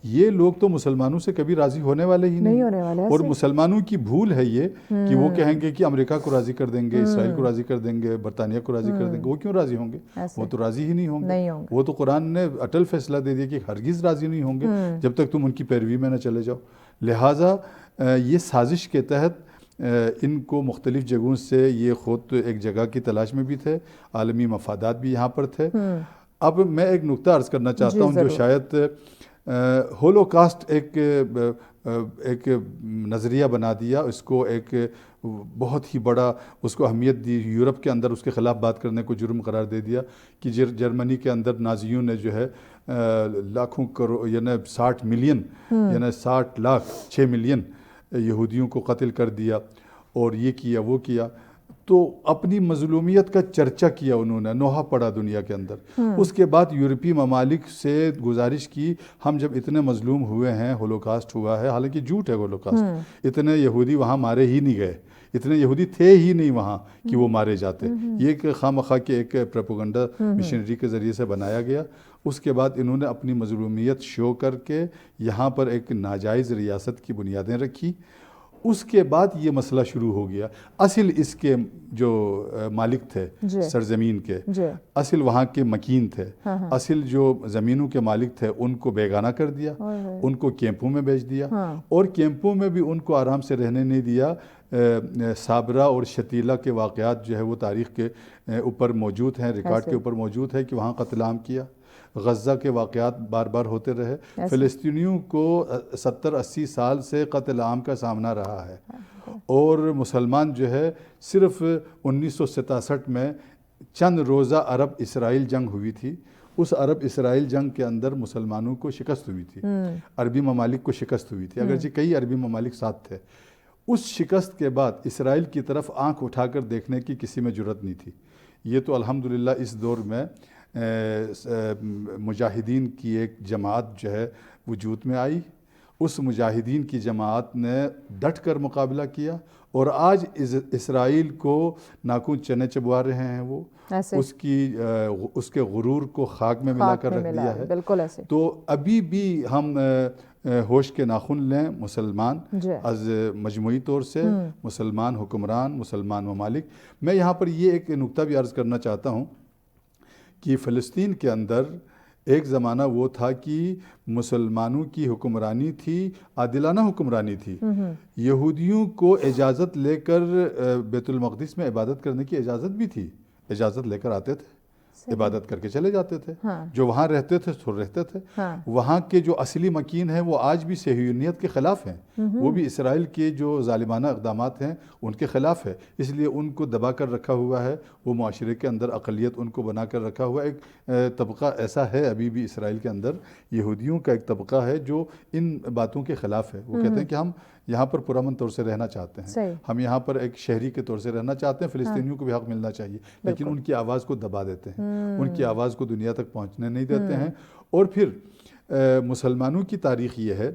یہ لوگ تو مسلمانوں سے کبھی راضی ہونے والے ہی نہیں ہونے والے، اور مسلمانوں کی بھول ہے یہ کہ وہ کہیں گے کہ امریکہ کو راضی کر دیں گے، اسرائیل کو راضی کر دیں گے، برطانیہ کو راضی کر دیں گے۔ وہ کیوں راضی ہوں گے؟ وہ تو راضی ہی نہیں ہوں گے۔ وہ تو قرآن نے اٹل فیصلہ دے دیا کہ ہرگز راضی نہیں ہوں گے جب تک تم ان کی پیروی میں نہ چلے جاؤ۔ لہٰذا یہ سازش کے تحت ان کو مختلف جگہوں سے، یہ خود ایک جگہ کی تلاش میں بھی تھے، عالمی مفادات بھی یہاں پر تھے۔ اب میں ایک نکتہ عرض کرنا چاہتا ہوں جو شاید ہولوکاسٹ ایک نظریہ بنا دیا، اس کو ایک بہت ہی بڑا اس کو اہمیت دی، یورپ کے اندر اس کے خلاف بات کرنے کو جرم قرار دے دیا کہ جرمنی کے اندر نازیوں نے جو ہے لاکھوں کروڑ یعنی 60 ملین یعنی 60 لاکھ 6 ملین یہودیوں کو قتل کر دیا، اور یہ کیا وہ کیا۔ تو اپنی مظلومیت کا چرچا کیا انہوں نے، نوحہ پڑا دنیا کے اندر۔ اس کے بعد یورپی ممالک سے گزارش کی، ہم جب اتنے مظلوم ہوئے ہیں، ہولوکاسٹ ہوا ہے، حالانکہ جھوٹ ہے ہولوکاسٹ، اتنے یہودی وہاں مارے ہی نہیں گئے، اتنے یہودی تھے ہی نہیں وہاں کہ وہ مارے جاتے۔ یہ ایک خواہ مخواہ کے ایک پروپیگنڈا مشنری کے ذریعے سے بنایا گیا۔ اس کے بعد انہوں نے اپنی مظلومیت شو کر کے یہاں پر ایک ناجائز ریاست کی بنیادیں رکھی، اس کے بعد یہ مسئلہ شروع ہو گیا. اصل اس کے جو مالک تھے سرزمین کے, اصل وہاں کے مکین تھے, اصل جو زمینوں کے مالک تھے, ان کو بیگانہ کر دیا, ان کو کیمپوں میں بھیج دیا, اور کیمپوں میں بھی ان کو آرام سے رہنے نہیں دیا. صابرہ اور شتیلہ کے واقعات جو ہے وہ تاریخ کے اوپر موجود ہیں, ریکارڈ کے اوپر موجود ہے کہ وہاں قتل عام کیا. غزہ کے واقعات بار بار ہوتے رہے. فلسطینیوں کو 70-80 سال سے قتل عام کا سامنا رہا ہے, اور مسلمان جو ہے صرف 1967 میں چند روزہ عرب اسرائیل جنگ ہوئی تھی. اس عرب اسرائیل جنگ کے اندر مسلمانوں کو شکست ہوئی تھی, عربی ممالک کو شکست ہوئی تھی, اگرچہ کئی عربی ممالک ساتھ تھے. اس شکست کے بعد اسرائیل کی طرف آنکھ اٹھا کر دیکھنے کی کسی میں جرت نہیں تھی. یہ تو الحمدللہ اس دور میں مجاہدین کی ایک جماعت جو ہے وجود میں آئی. اس مجاہدین کی جماعت نے ڈٹ کر مقابلہ کیا, اور آج اسرائیل کو ناخن چنے چبوا رہے ہیں وہ, اس کے غرور کو خاک میں ملا کر رکھ دیا ہے. بالکل ایسے. تو ابھی بھی ہم ہوش کے ناخن لیں مسلمان, از مجموعی طور سے مسلمان حکمران, مسلمان ممالک. میں یہاں پر یہ ایک نکتہ بھی عرض کرنا چاہتا ہوں کہ فلسطین کے اندر ایک زمانہ وہ تھا کہ مسلمانوں کی حکمرانی تھی, عادلانہ حکمرانی تھی. یہودیوں کو اجازت لے کر بیت المقدس میں عبادت کرنے کی اجازت بھی تھی, اجازت لے کر آتے تھے, عبادت کر کے چلے جاتے تھے. جو وہاں رہتے تھے سو رہتے تھے. وہاں کے جو اصلی مکین ہیں وہ آج بھی صہیونیت کے خلاف ہیں, وہ بھی اسرائیل کے جو ظالمانہ اقدامات ہیں ان کے خلاف ہے. اس لیے ان کو دبا کر رکھا ہوا ہے, وہ معاشرے کے اندر اقلیت ان کو بنا کر رکھا ہوا ہے. ایک طبقہ ایسا ہے ابھی بھی اسرائیل کے اندر, یہودیوں کا ایک طبقہ ہے جو ان باتوں کے خلاف ہے. وہ کہتے ہیں کہ ہم یہاں پر پرامن طور سے رہنا چاہتے ہیں, ہم یہاں پر ایک شہری کے طور سے رہنا چاہتے ہیں, فلسطینیوں کو بھی حق ملنا چاہیے, لیکن ان کی آواز کو دبا دیتے ہیں, ان کی آواز کو دنیا تک پہنچنے نہیں دیتے ہیں. اور پھر مسلمانوں کی تاریخ یہ ہے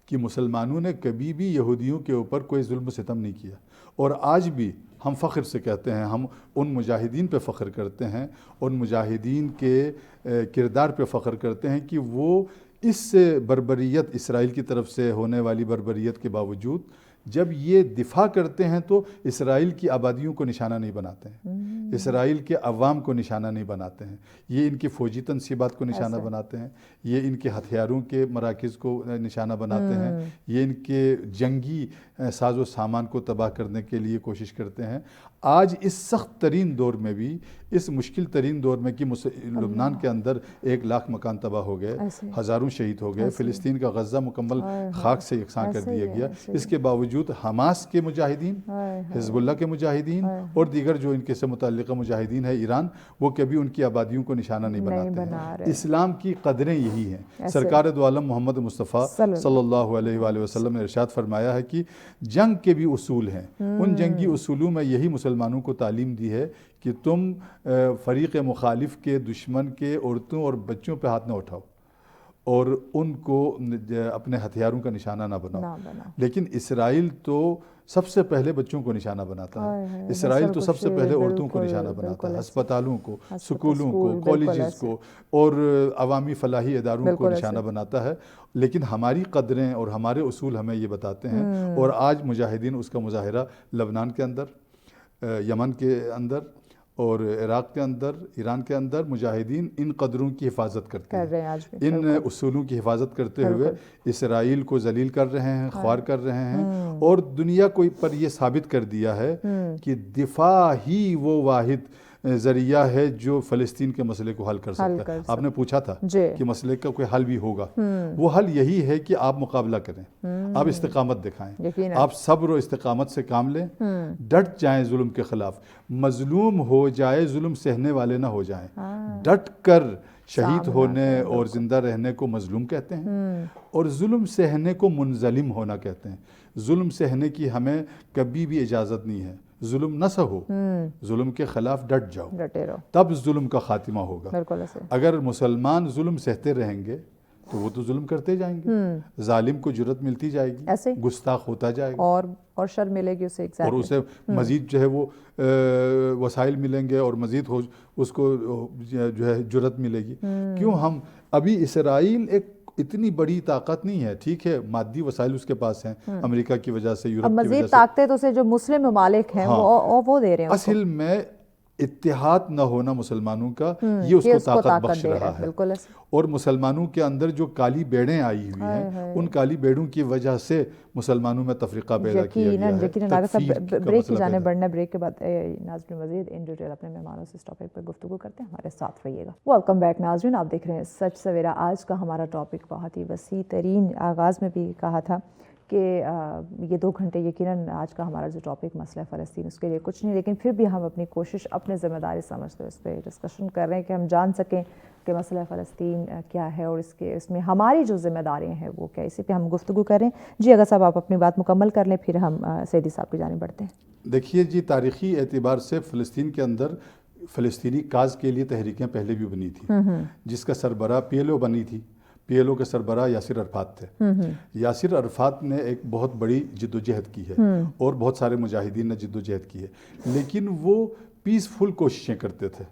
کہ مسلمانوں نے کبھی بھی یہودیوں کے اوپر کوئی ظلم و ستم نہیں کیا, اور آج بھی ہم فخر سے کہتے ہیں, ہم ان مجاہدین پہ فخر کرتے ہیں, ان مجاہدین کے کردار پہ فخر کرتے ہیں کہ وہ اس بربریت, اسرائیل کی طرف سے ہونے والی بربریت کے باوجود جب یہ دفاع کرتے ہیں تو اسرائیل کی آبادیوں کو نشانہ نہیں بناتے ہیں, اسرائیل کے عوام کو نشانہ نہیں بناتے ہیں, یہ ان کی فوجی تنصیبات کو نشانہ بناتے ہیں, یہ ان کے ہتھیاروں کے مراکز کو نشانہ بناتے ہیں, یہ ان کے جنگی ساز و سامان کو تباہ کرنے کے لیے کوشش کرتے ہیں. آج اس سخت ترین دور میں بھی, اس مشکل ترین دور میں کہ لبنان کے اندر 1 لاکھ مکان تباہ ہو گئے, ہزاروں شہید ہو گئے, فلسطین کا غزہ مکمل خاک سے یکساں کر دیا گیا, اس کے باوجود حماس کے مجاہدین, حزب اللہ کے مجاہدین اور دیگر جو ان کے سے متعلقہ مجاہدین ہیں ایران, وہ کبھی ان کی آبادیوں کو نشانہ نہیں بناتے ہیں. اسلام کی قدریں یہی ہیں. سرکار دو عالم محمد مصطفیٰ صلی اللہ علیہ وآلہ وسلم نے ارشاد فرمایا ہے کہ جنگ کے بھی اصول ہیں, ان جنگی اصولوں میں یہی مسلمانوں کو تعلیم دی ہے کہ تم فریق مخالف کے, دشمن کے عورتوں اور بچوں پہ ہاتھ نہ اٹھاؤ اور ان کو اپنے ہتھیاروں کا نشانہ نہ بناؤ. لیکن اسرائیل تو سب سے پہلے بچوں کو نشانہ بناتا ہے, اسرائیل تو سب سے پہلے عورتوں کو نشانہ بناتا ہے, ہسپتالوں کو, سکولوں کو, کالجز کو اور عوامی فلاحی اداروں کو نشانہ بناتا ہے. لیکن ہماری قدریں اور ہمارے اصول ہمیں یہ بتاتے ہیں, اور آج مجاہدین اس کا مظاہرہ لبنان کے اندر, یمن کے اندر اور عراق کے اندر, ایران کے اندر مجاہدین ان قدروں کی حفاظت کرتے ہیں, ان اصولوں کی حفاظت کرتے ہوئے اسرائیل کو ذلیل کر رہے ہیں, خوار کر رہے ہیں, اور دنیا کو پر یہ ثابت کر دیا ہے کہ دفاع ہی وہ واحد ذریعہ ہے جو فلسطین کے مسئلے کو حل کر سکتا ہے. آپ نے پوچھا تھا کہ مسئلے کا کوئی حل بھی ہوگا, وہ حل یہی ہے کہ آپ مقابلہ کریں, آپ استقامت دکھائیں, آپ صبر و استقامت سے کام لیں, ڈٹ جائیں ظلم کے خلاف, مظلوم ہو جائے ظلم سہنے والے نہ ہو جائیں, ڈٹ کر شہید ہونے اور زندہ رہنے کو مظلوم کہتے ہیں, اور ظلم سہنے کو منظلم ہونا کہتے ہیں. ظلم سہنے کی ہمیں کبھی بھی اجازت نہیں ہے, ظلم نہ سہو, ظلم کے خلاف ڈٹ جاؤ, تب ظلم کا خاتمہ ہوگا. اگر مسلمان ظلم سہتے رہیں گے تو وہ تو ظلم کرتے جائیں گے, ظالم کو جرت ملتی جائے گی, گستاخ ہوتا جائے گا, اور شر ملے گی اسے, اور اسے مزید جو ہے وہ وسائل ملیں گے, اور مزید اس کو جو ہے جرت ملے گی. کیوں ہم ابھی اسرائیل ایک اتنی بڑی طاقت نہیں ہے. ٹھیک ہے مادی وسائل اس کے پاس ہیں امریکہ کی وجہ سے, اب یورپ کی وجہ مزید سے. طاقتیں تو اسے جو مسلم ممالک ہیں وہ دے رہے ہیں. اصل میں اتحاد نہ ہونا مسلمانوں کا یہ اس کو طاقت بخش رہا ہے. بالکل. اور مسلمانوں کے اندر جو کالی بیڑیں آئی ہوئی ہیں ان کالی بیڑوں کی وجہ سے مسلمانوں میں تفریقہ پیدا کیا گیا ہے. بریک کی جانب بڑھنا, بریک کے بعد ناظرین مزید ان ڈیٹیل اپنے مہمانوں سے اس ٹاپک پر گفتگو کرتے ہیں, ہمارے ساتھ رہیے گا. ویلکم بیک ناظرین, آپ دیکھ رہے ہیں سچ سویرا. آج کا ہمارا ٹاپک بہت ہی وسیع ترین, آغاز میں بھی کہا تھا کہ یہ 2 گھنٹے یقیناً آج کا ہمارا جو ٹاپک مسئلہ فلسطین اس کے لیے کچھ نہیں, لیکن پھر بھی ہم اپنی کوشش اپنے ذمہ داری سمجھتے ہوئے اس پہ ڈسکشن کر رہے ہیں کہ ہم جان سکیں کہ مسئلہ فلسطین کیا ہے اور اس میں ہماری جو ذمہ داریاں ہیں وہ کیا, اسی پہ ہم گفتگو کر رہے ہیں. جی اگر صاحب آپ اپنی بات مکمل کر لیں پھر ہم سیدی صاحب کی جانب بڑھتے ہیں. دیکھیے جی, تاریخی اعتبار سے فلسطین کے اندر فلسطینی کاز کے لیے تحریکیں پہلے بھی بنی تھیں, جس کا سربراہ PLO بنی تھی. PLO کے سربراہ یاسر عرفات تھے. یاسر عرفات نے ایک بہت بڑی جد و جہد کی ہے اور بہت سارے مجاہدین نے جد و جہد کی ہے, لیکن وہ پیسفل کوششیں کرتے تھے.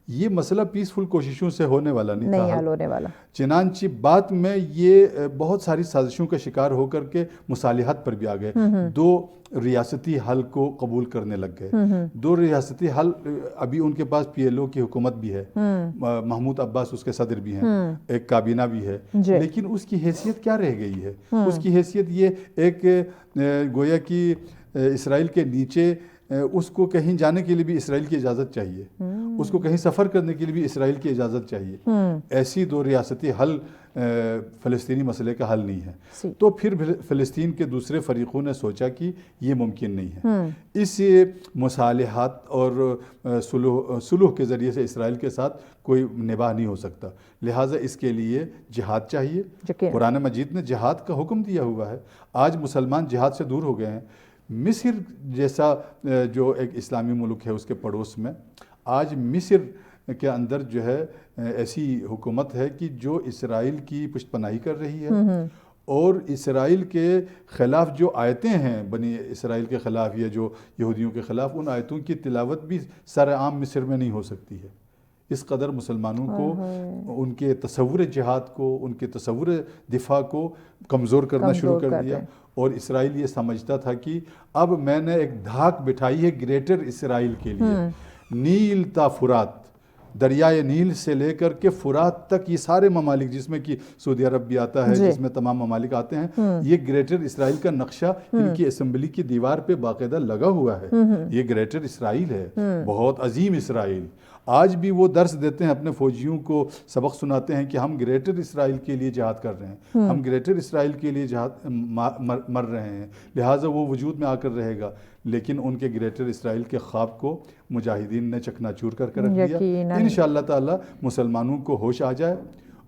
یہ مسئلہ پیسفل کوششوں سے ہونے والا نہیں تھا, حل ہونے والا. چنانچہ بعد میں یہ بہت ساری سازشوں کا شکار ہو کر کے مصالحت پر بھی آ گئے. 2 ریاستی حل کو قبول کرنے لگ گئے. 2 ریاستی حل, ابھی ان کے پاس PLO کی حکومت بھی ہے, محمود عباس اس کے صدر بھی ہیں, ایک کابینہ بھی ہے, لیکن اس کی حیثیت کیا رہ گئی ہے؟ اس کی حیثیت یہ ایک گویا کہ اسرائیل کے نیچے اس کو کہیں جانے کے لیے بھی اسرائیل کی اجازت چاہیے, اس کو کہیں سفر کرنے کے لیے بھی اسرائیل کی اجازت چاہیے. ایسی 2 ریاستی حل فلسطینی مسئلے کا حل نہیں ہے. تو پھر فلسطین کے دوسرے فریقوں نے سوچا کہ یہ ممکن نہیں ہے. اس مصالحات اور صلح کے ذریعے سے اسرائیل کے ساتھ کوئی نباہ نہیں ہو سکتا, لہٰذا اس کے لیے جہاد چاہیے. قرآن مجید نے جہاد کا حکم دیا ہوا ہے. آج مسلمان جہاد سے دور ہو گئے ہیں. مصر جیسا جو ایک اسلامی ملک ہے اس کے پڑوس میں, آج مصر کے اندر جو ہے ایسی حکومت ہے کہ جو اسرائیل کی پشت پناہی کر رہی ہے, اور اسرائیل کے خلاف جو آیتیں ہیں بنی اسرائیل کے خلاف یا جو یہودیوں کے خلاف, ان آیتوں کی تلاوت بھی سر عام مصر میں نہیں ہو سکتی ہے. اس قدر مسلمانوں کو ان کے تصور جہاد کو, ان کے تصور دفاع کو کمزور کرنا شروع کر دیا. اور اسرائیل یہ سمجھتا تھا کہ اب میں نے ایک دھاک بٹھائی ہے گریٹر اسرائیل کے لیے. نیل تا فرات, دریائے نیل سے لے کر کے فرات تک یہ سارے ممالک, جس میں کہ سعودی عرب بھی آتا ہے, جس میں تمام ممالک آتے ہیں, یہ گریٹر اسرائیل کا نقشہ ان کی اسمبلی کی دیوار پہ باقاعدہ لگا ہوا ہے. یہ گریٹر اسرائیل ہے, بہت عظیم اسرائیل. آج بھی وہ درس دیتے ہیں اپنے فوجیوں کو, سبق سناتے ہیں کہ ہم گریٹر اسرائیل کے لیے جہاد کر رہے ہیں, ہم گریٹر اسرائیل کے لیے جہاد مر رہے ہیں, لہٰذا وہ وجود میں آ کر رہے گا. لیکن ان کے گریٹر اسرائیل کے خواب کو مجاہدین نے چکنا چور کر کے رکھ دیا. انشاءاللہ تعالی مسلمانوں کو ہوش آ جائے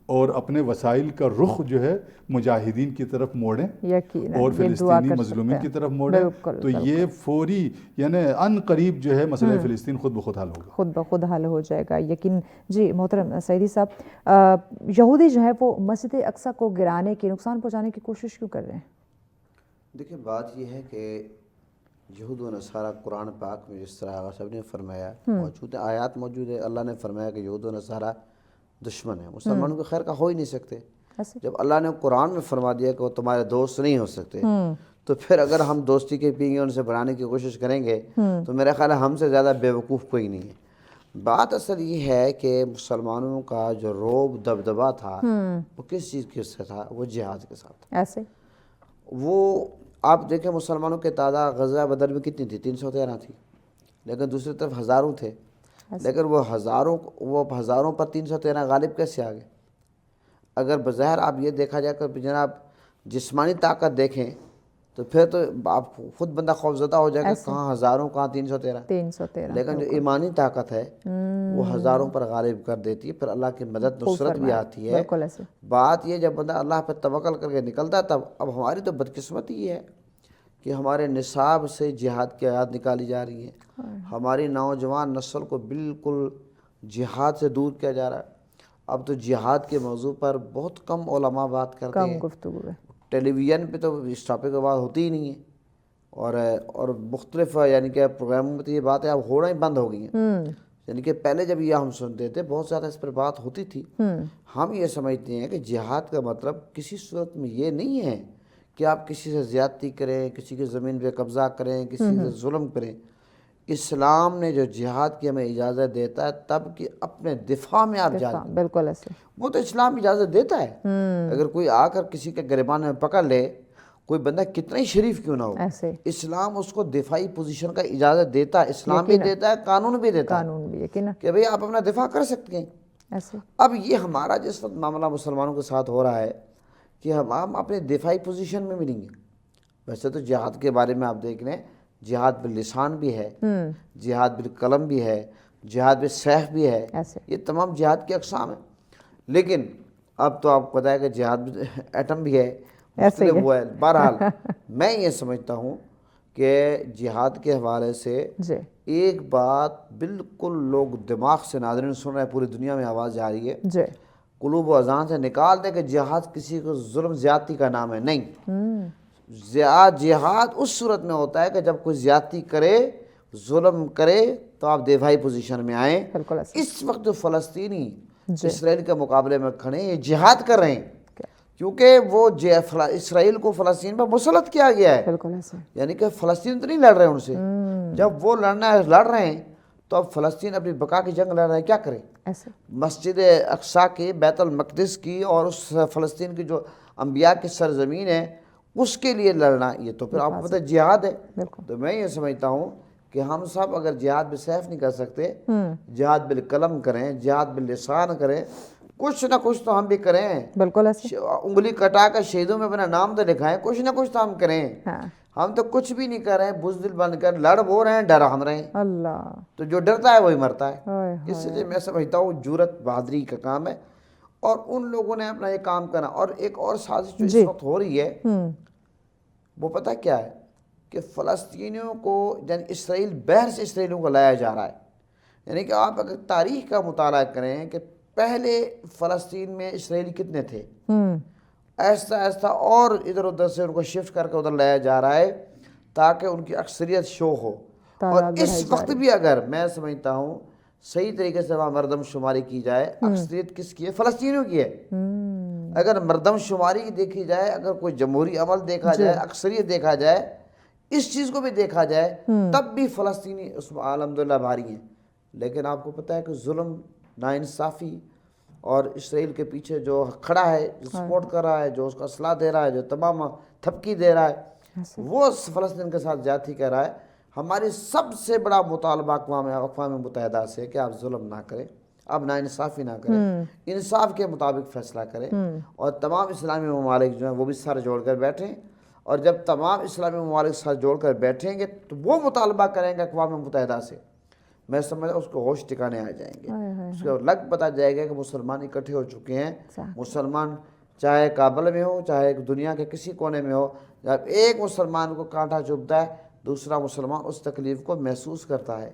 اور اپنے وسائل کا رخ جو ہے مجاہدین کی طرف موڑیں اور فلسطینی مظلومین کی طرف موڑیں, تو یہ فوری یعنی ان قریب جو ہے مسئلہ فلسطین خود بخود حل ہوگا, خود بخود حل ہو جائے گا یقین. جی محترم سعیدی صاحب, یہودی جو ہے وہ مسجد اقصی کو گرانے کی, نقصان پہنچانے کی کوشش کیوں کر رہے ہیں؟ دیکھیں بات یہ ہے کہ یہود و نصارہ قرآن پاک میں جس طرح آغا صاحب نے فرمایا موجود ہے, آیات موجود ہے, اللہ نے فرمایا کہ یہود و نصارہ دشمن ہیں, مسلمانوں کے خیر کا ہو ہی نہیں سکتے. جب اللہ نے قرآن میں فرما دیا کہ وہ تمہارے دوست نہیں ہو سکتے, تو پھر اگر ہم دوستی کے پینگے ان سے بنانے کی کوشش کریں گے تو میرا خیال ہے ہم سے زیادہ بیوقوف کوئی نہیں ہے. بات اصل یہ ہے کہ مسلمانوں کا جو روب دبدبا تھا وہ کس چیز کے سے تھا؟ وہ جہاد کے ساتھ. ایسے وہ آپ دیکھیں مسلمانوں کے تعداد غزوہ بدر میں کتنی تھی؟ 313 تھی, لیکن دوسری طرف ہزاروں تھے, لیکن وہ ہزاروں پر 313 غالب کیسے آ گئے؟ اگر بظاہر آپ یہ دیکھا جائے کہ جناب جسمانی طاقت دیکھیں تو پھر تو آپ خود بندہ خوفزدہ ہو جائے گا, کہاں ہزاروں کہاں 313, لیکن جو ایمانی طاقت ہے وہ ہزاروں پر غالب کر دیتی ہے. پھر اللہ کی مدد نصرت بھی آتی ہے. بات یہ جب بندہ اللہ پہ توکل کر کے نکلتا ہے تب. اب ہماری تو بدقسمتی یہ ہے کہ ہمارے نصاب سے جہاد کی آیات نکالی جا رہی ہیں, ہماری نوجوان نسل کو بالکل جہاد سے دور کیا جا رہا ہے. اب تو جہاد کے موضوع پر بہت کم علماء بات کرتے ہیں, کم گفتگو ہے. ٹیلی ویژن پہ تو اس ٹاپک پہ بات ہوتی ہی نہیں ہے, اور مختلف یعنی کہ پروگراموں میں تو یہ باتیں اب ہونا ہی بند ہو گئی ہیں. یعنی کہ پہلے جب یہ ہم سنتے تھے بہت زیادہ اس پر بات ہوتی تھی. ہم یہ سمجھتے ہیں کہ جہاد کا مطلب کسی صورت میں یہ نہیں ہے کہ آپ کسی سے زیادتی کریں, کسی کی زمین پہ قبضہ کریں, کسی سے ظلم کریں. اسلام نے جو جہاد کی ہمیں اجازت دیتا ہے تب کہ اپنے دفاع میں آپ جائیں, بالکل ایسے, وہ تو اسلام اجازت دیتا ہے. اگر کوئی آ کر کسی کے گریبان میں پکڑ لے, کوئی بندہ کتنا ہی شریف کیوں نہ ہو, ایسے اسلام اس کو دفاعی پوزیشن کا اجازت دیتا ہے. اسلام بھی دیتا ہے, قانون بھی دیتا ہے قانون بھی یقینا کہ بھئی آپ اپنا دفاع کر سکتے ہیں. ایسے. اب یہ ہمارا جس وقت معاملہ مسلمانوں کے ساتھ ہو رہا ہے کہ ہم اپنے دفاعی پوزیشن میں بھی نہیں ہیں. ویسے تو جہاد کے بارے میں آپ دیکھ لیں, جہاد باللسان بھی ہے, جہاد بالقلم بھی ہے, جہاد بالسیف بھی ہے. ایسے. یہ تمام جہاد کی اقسام ہیں. لیکن اب تو آپ کو پتہ ہے کہ جہاد ایٹم بھی ہے, مختلف ہوا ہے. بہرحال میں یہ سمجھتا ہوں کہ جہاد کے حوالے سے جی ایک بات بالکل لوگ دماغ سے ناظرین سن رہے ہیں, پوری دنیا میں آواز جا رہی ہے, جی قلوب و اذان سے نکال دیں کہ جہاد کسی کو ظلم زیادتی کا نام ہے. نہیں, جہاد اس صورت میں ہوتا ہے کہ جب کوئی زیادتی کرے, ظلم کرے, تو آپ دفاعی پوزیشن میں آئیں. بالکل ایسے. اس وقت جو فلسطینی اسرائیل کے مقابلے میں کھڑے ہیں, یہ جہاد کر رہے ہیں کیونکہ وہ اسرائیل کو فلسطین پر مسلط کیا گیا ہے. بالکل ایسے. یعنی کہ فلسطین تو نہیں لڑ رہے ان سے, جب وہ لڑ رہے ہیں تو اب فلسطین اپنی بقا کی جنگ لڑ رہے ہیں. کیا کریں؟ ایسے. مسجد اقصیٰ کی, بیت المقدس کی اور اس فلسطین کی جو انبیاء کی سرزمین ہے اس کے لیے لڑنا, یہ تو پھر آپ کو پتہ جہاد ہے. تو میں یہ سمجھتا ہوں کہ ہم سب اگر جہاد بالسیف نہیں کر سکتے, جہاد بالقلم کریں, جہاد باللسان کریں, کچھ نہ کچھ تو ہم بھی کریں. بالکل ایسے. انگلی کٹا کر شہیدوں میں اپنا نام تو لکھائیں, کچھ نہ کچھ تو ہم کریں. ہم تو کچھ بھی نہیں کر رہے ہیں, بزدل بن کر لڑ وہ رہے ہیں, ڈر ہم رہے ہیں. اللہ, تو جو ڈرتا ہے وہی مرتا ہے. ہائے اس لیے میں سمجھتا ہوں جرت بہادری کا کام ہے, اور ان لوگوں نے اپنا یہ کام کرنا. اور ایک اور سازش جو اس وقت ہو رہی ہے وہ پتہ کیا ہے کہ فلسطینیوں کو, یعنی اسرائیل, بحر سے اسرائیلیوں کو لایا جا رہا ہے. یعنی کہ آپ اگر تاریخ کا مطالعہ کریں کہ پہلے فلسطین میں اسرائیلی کتنے تھے, ایسا ایسا اور ادھر ادھر سے ان کو شفٹ کر کے ادھر لایا جا رہا ہے تاکہ ان کی اکثریت شو ہو. اور اس وقت بھی اگر میں سمجھتا ہوں صحیح طریقے سے وہاں مردم شماری کی جائے, اکثریت کس کی ہے؟ فلسطینیوں کی ہے. اگر مردم شماری دیکھی جائے, اگر کوئی جمہوری عمل دیکھا جائے, اکثریت دیکھا جائے, اس چیز کو بھی دیکھا جائے, تب بھی فلسطینی اس میں الحمدللہ بھاری ہیں. لیکن آپ کو پتہ ہے کہ ظلم, ناانصافی اور اسرائیل کے پیچھے جو کھڑا ہے, جو سپورٹ کر رہا ہے, جو اس کا اسلحہ دے رہا ہے, جو تمام تھپکی دے رہا ہے, وہ فلسطین کے ساتھ زیادتی کر رہا ہے. ہماری سب سے بڑا مطالبہ اقوام متحدہ سے کہ آپ ظلم نہ کریں, آپ ناانصافی نہ کریں, انصاف کے مطابق فیصلہ کریں. اور تمام اسلامی ممالک جو ہیں وہ بھی سر جوڑ کر بیٹھیں, اور جب تمام اسلامی ممالک سر جوڑ کر بیٹھیں گے تو وہ مطالبہ کریں گے اقوام متحدہ سے, میں سمجھتا اس کو ہوش ٹھکانے آ جائیں گے. اس کو لگ پتہ جائے گا کہ مسلمان اکٹھے ہو چکے ہیں. مسلمان چاہے کابل میں ہو, چاہے دنیا کے کسی کونے میں ہو, جب ایک مسلمان کو کانٹا چبھتا ہے دوسرا مسلمان اس تکلیف کو محسوس کرتا ہے.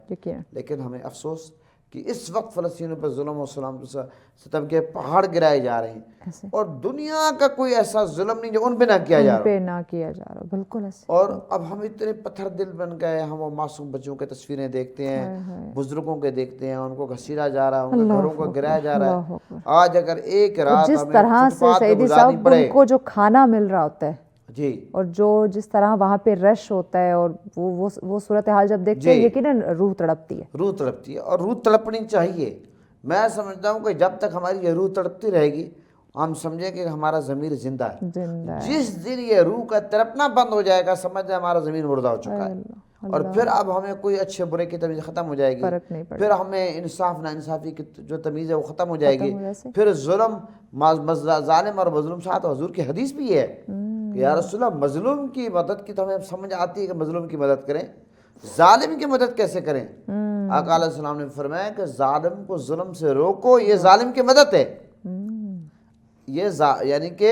لیکن ہمیں افسوس کہ اس وقت فلسطینیوں پر ظلم و ستم کے پہاڑ گرائے جا رہے ہیں, اور دنیا کا کوئی ایسا ظلم نہیں جو ان پہ نہ کیا جا رہا. بالکل ایسے. اور اب ہم اتنے پتھر دل بن گئے, ہم وہ معصوم بچوں کے تصویریں دیکھتے ہیں, بزرگوں کے دیکھتے ہیں, ان کو گھسیٹا جا رہا ہے, ان کے گھروں کو گرایا جا رہا ہے. آج اگر ایک رات جس طرح سے سیدی صاحب ان کو جو کھانا مل رہا ہوتا ہے, جی, اور جو جس طرح وہاں پہ رش ہوتا ہے, اور وہ صورتحال جب دیکھتے ہیں یقیناً روح تڑپتی ہے. روح تڑپتی ہے, اور روح تڑپنی چاہیے. میں سمجھتا ہوں کہ جب تک ہماری یہ روح تڑپتی رہے گی ہم سمجھیں کہ ہمارا ضمیر زندہ ہے. جس دن یہ روح کا تڑپنا بند ہو جائے گا سمجھ جائے ہمارا ضمیر مردہ ہو چکا ہے. اور پھر اب ہمیں کوئی اچھے برے کی تمیز ختم ہو جائے گی, پھر ہمیں انصاف ناانصافی کی جو تمیز ہے وہ ختم ہو جائے گی. پھر ظلم, ظالم اور مظلوم ساتھ, حضور کی حدیث بھی ہے کہ یا رسول اللہ مظلوم کی مدد کی تو ہمیں سمجھ آتی ہے کہ مظلوم کی مدد کریں, ظالم کی مدد کیسے کریں؟ آقا علیہ السلام نے فرمایا کہ ظالم کو ظلم سے روکو, یہ ظالم کی مدد ہے. یہ یعنی کہ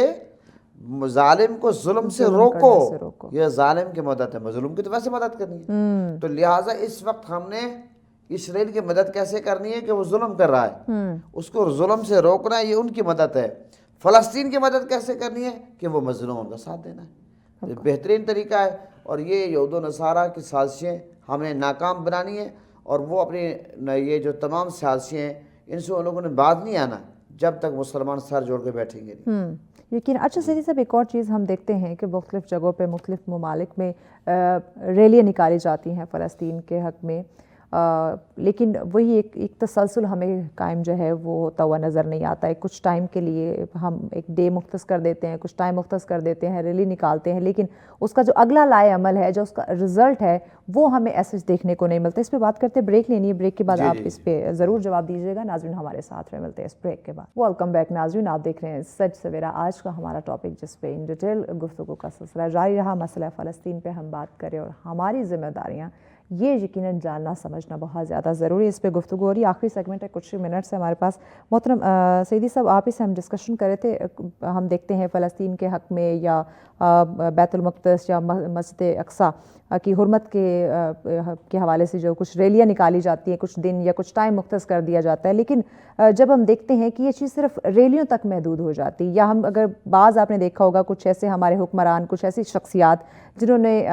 ظالم کو ظلم سے روکو, یہ ظالم کی مدد ہے. مظلوم کی تو ویسے مدد کرنی ہے. تو لہٰذا اس وقت ہم نے اسرائیل کی مدد کیسے کرنی ہے کہ وہ ظلم کر رہا ہے, اس کو ظلم سے روکنا ہے, یہ ان کی مدد ہے. فلسطین کی مدد کیسے کرنی ہے کہ وہ مظلوم کا ساتھ دینا ہے. یہ بہترین طریقہ ہے, اور یہ یہود و نصارہ کی سازشیں ہمیں ناکام بنانی ہے. اور وہ اپنے یہ جو تمام سیاسی ہیں ان سے ان لوگوں نے بات نہیں آنا جب تک مسلمان سر جوڑ کے بیٹھیں گے نہیں. یقین. اچھا سیدھی صاحب، ایک اور چیز ہم دیکھتے ہیں کہ مختلف جگہوں پہ مختلف ممالک میں ریلیاں نکالی جاتی ہیں فلسطین کے حق میں، لیکن وہی ایک تسلسل ہمیں قائم جو ہے وہ ہوتا ہوا نظر نہیں آتا ہے. کچھ ٹائم کے لیے ہم ایک ڈے مختص کر دیتے ہیں، کچھ ٹائم مختص کر دیتے ہیں، ریلی نکالتے ہیں، لیکن اس کا جو اگلا لائے عمل ہے، جو اس کا رزلٹ ہے، وہ ہمیں ایسے دیکھنے کو نہیں ملتا. اس پہ بات کرتے ہیں، بریک لینی ہے، بریک کے بعد آپ اس پہ ضرور جواب دیجیے گا. ناظرین ہمارے ساتھ میں ملتے ہیں اس بریک کے بعد. ویلکم بیک ناظرین، آپ دیکھ رہے ہیں سچ سویرا. آج کا ہمارا ٹاپک جس پہ ان ڈیٹیل گفتگو کا سلسلہ جاری رہا، مسئلہ فلسطین پہ ہم بات کریں اور ہماری ذمہ داریاں، یہ یقیناً جاننا سمجھنا بہت زیادہ ضروری ہے. اس پہ گفتگو ہو رہی ہے. آخری سیگمنٹ ہے، کچھ منٹس ہے ہمارے پاس. محترم سیدی صاحب، آپ ہی سے ہم ڈسکشن کر رہے تھے. ہم دیکھتے ہیں فلسطین کے حق میں یا بیت المقدس یا مسجد اقصیٰ کی حرمت کے حوالے سے جو کچھ ریلیاں نکالی جاتی ہیں، کچھ دن یا کچھ ٹائم مختص کر دیا جاتا ہے، لیکن جب ہم دیکھتے ہیں کہ یہ چیز صرف ریلیوں تک محدود ہو جاتی، یا ہم اگر بعض آپ نے دیکھا ہوگا کچھ ایسے ہمارے حکمران، کچھ ایسی شخصیات جنہوں نے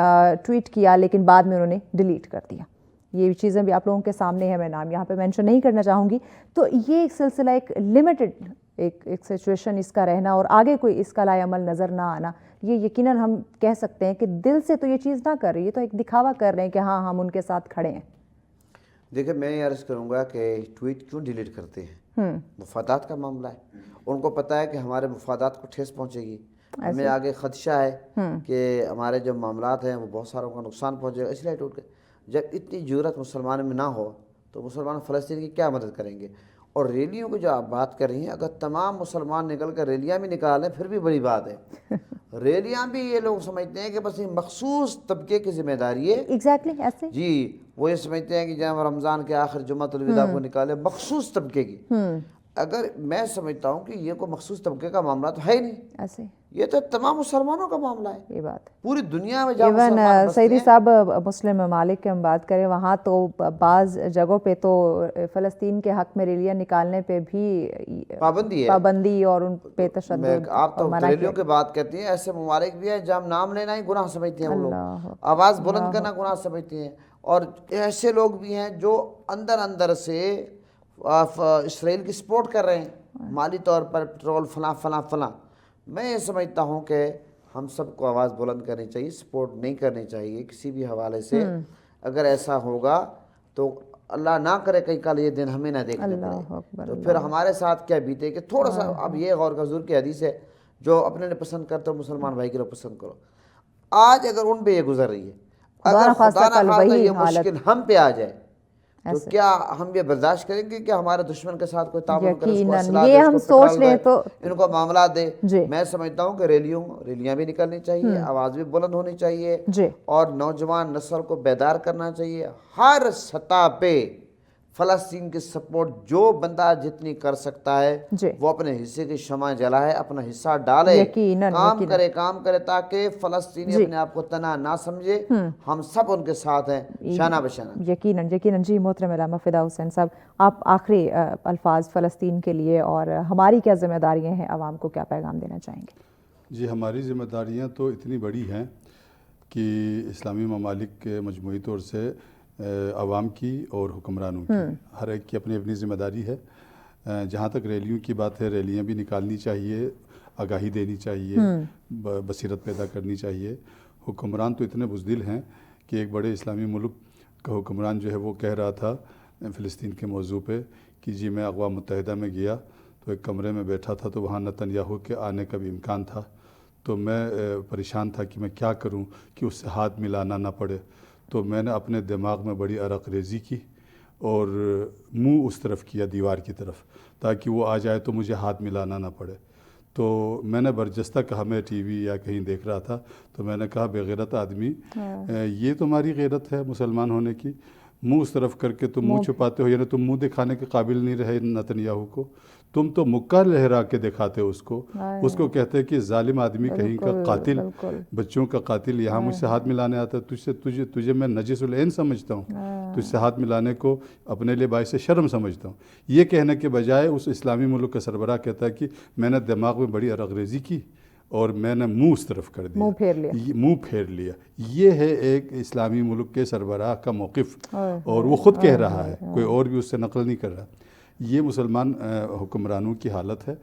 ٹویٹ کیا لیکن بعد میں انہوں نے ڈیلیٹ کر دیا. یہ چیزیں بھی آپ لوگوں کے سامنے ہیں، میں نام یہاں پہ مینشن نہیں کرنا چاہوں گی. تو یہ ایک سلسلہ، ایک لمیٹڈ ایک سچویشن اس کا رہنا اور آگے کوئی اس کا لائے عمل نظر نہ آنا، یہ یقیناً ہم کہہ سکتے ہیں کہ دل سے تو یہ چیز نہ کر رہی ہے، تو ایک دکھاوا کر رہے ہیں کہ ہاں ہم ان کے ساتھ کھڑے ہیں. دیکھیں، میں یہ عرض کروں گا کہ ٹویٹ کیوں ڈیلیٹ کرتے ہیں؟ مفادات کا معاملہ ہے. ان کو پتہ ہے کہ ہمارے مفادات کو ٹھیس پہنچے گی، ہمیں آگے خدشہ ہے کہ ہمارے جو معاملات ہیں وہ بہت ساروں کا نقصان پہنچے گا، اس لیے ٹوٹ گئے. جب اتنی جرأت مسلمان میں نہ ہو تو مسلمان فلسطین کی کیا مدد کریں گے؟ اور ریلیوں کی جو آپ بات کر رہی ہیں، اگر تمام مسلمان نکل کر ریلیاں بھی نکالیں پھر بھی بڑی بات ہے. ریلیاں بھی یہ لوگ سمجھتے ہیں کہ بس ایک مخصوص طبقے کی ذمہ داری ہے. ایگزیکٹلی ایسے جی، وہ یہ سمجھتے ہیں کہ جب رمضان کے آخر جمعۃ الوداع کو نکالے مخصوص طبقے کی. اگر میں سمجھتا ہوں کہ یہ کوئی مخصوص طبقے کا معاملہ تو ہے ہی نہیں، ایسے یہ تو تمام مسلمانوں کا معاملہ ہے. یہ بات پوری دنیا میں جہاں ایون مسلمان بستے سیدی ہیں، صاحب مسلم ممالک کی ہم بات کریں، وہاں تو بعض جگہوں پہ تو فلسطین کے حق میں ریلیاں نکالنے پہ بھی پابندی ہے. پابندی اور ان پہ تشدد آپ تو اور منع ریلیوں کی بات کرتی ہیں، ایسے ممالک بھی ہیں جہاں نام لینا ہی گناہ سمجھتے ہیں وہ لوگ، اللہ آواز بلند کرنا گناہ سمجھتے ہیں. اور ایسے لوگ بھی ہیں جو اندر اندر سے اسرائیل کی سپورٹ کر رہے ہیں، مالی طور پر پٹرول فلاں فلاں فلاں. میں یہ سمجھتا ہوں کہ ہم سب کو آواز بلند کرنی چاہیے، سپورٹ نہیں کرنی چاہیے کسی بھی حوالے سے. اگر ایسا ہوگا تو اللہ نہ کرے کئی کل یہ دن ہمیں نہ دیکھنے پڑے، تو پھر ہمارے ساتھ کیا بیتے کہ تھوڑا سا اب یہ غور کا حضور کی حدیث ہے، جو اپنے نے پسند کرتے ہو مسلمان بھائی کے لوگ پسند کرو. آج اگر ان پہ یہ گزر رہی ہے، اگر خدا نہ خواستہ یہ مشکل ہم پہ آ جائے تو کیا ہم یہ برداشت کریں گے کہ ہمارے دشمن کے ساتھ کوئی تعاون کرے، اس کو اسلحہ دے، اس کو پیٹرول دے، ان کو معاملات دے؟ میں سمجھتا ہوں کہ ریلیاں بھی نکلنی چاہیے، آواز بھی بلند ہونی چاہیے، اور نوجوان نسل کو بیدار کرنا چاہیے. ہر سطح پہ فلسطین کی سپورٹ جو بندہ جتنی کر سکتا ہے وہ اپنے حصے کی شمع جلائے، اپنا حصہ ڈالے، کام کرے تاکہ فلسطینی اپنے آپ کو تنہا نہ سمجھے. ہم سب ان کے ساتھ ہیں شانہ بشانہ. یقیناً. جی محترم علامہ فدا حسین صاحب، آپ آخری الفاظ فلسطین کے لیے اور ہماری کیا ذمہ داریاں ہیں، عوام کو کیا پیغام دینا چاہیں گے؟ جی، ہماری ذمہ داریاں تو اتنی بڑی ہیں کہ اسلامی ممالک کے مجموعی طور سے عوام کی اور حکمرانوں کی ہر ایک کی اپنی اپنی ذمہ داری ہے. جہاں تک ریلیوں کی بات ہے، ریلیاں بھی نکالنی چاہیے، آگاہی دینی چاہیے، بصیرت پیدا کرنی چاہیے. حکمران تو اتنے بزدل ہیں کہ ایک بڑے اسلامی ملک کا حکمران جو ہے وہ کہہ رہا تھا فلسطین کے موضوع پہ کہ جی میں اقوام متحدہ میں گیا تو ایک کمرے میں بیٹھا تھا تو وہاں نتن یاہو کے آنے کا بھی امکان تھا، تو میں پریشان تھا کہ میں کیا کروں کہ اس سے ہاتھ ملانا نہ پڑے. تو میں نے اپنے دماغ میں بڑی عرق ریزی کی اور منہ اس طرف کیا، دیوار کی طرف، تاکہ وہ آ جائے تو مجھے ہاتھ ملانا نہ پڑے. تو میں نے برجستہ کہا، میں ٹی وی یا کہیں دیکھ رہا تھا، تو میں نے کہا بے غیرت آدمی، یہ تمہاری غیرت ہے مسلمان ہونے کی؟ منہ اس طرف کر کے تم منہ چھپاتے ہو، یعنی تم منہ دکھانے کے قابل نہیں رہے نتن یاہو کو، تم تو مکہ لہرا کے دکھاتے ہو اس کو کہتے کہ ظالم آدمی کہیں کا قاتل، بچوں کا قاتل، یہاں مجھ سے ہاتھ ملانے آتا ہے. تجھے میں نجس العین سمجھتا ہوں، تجھ سے ہاتھ ملانے کو اپنے لیے باعث شرم سمجھتا ہوں. یہ کہنے کے بجائے اس اسلامی ملک کا سربراہ کہتا ہے کہ میں نے دماغ میں بڑی عرق ریزی کی اور میں نے منہ اس طرف کر دیا، منہ پھیر لیا. یہ ہے ایک اسلامی ملک کے سربراہ کا موقف، اور وہ خود کہہ رہا ہے، کوئی اور بھی اس سے نقل نہیں کر رہا. یہ مسلمان حکمرانوں کی حالت ہے.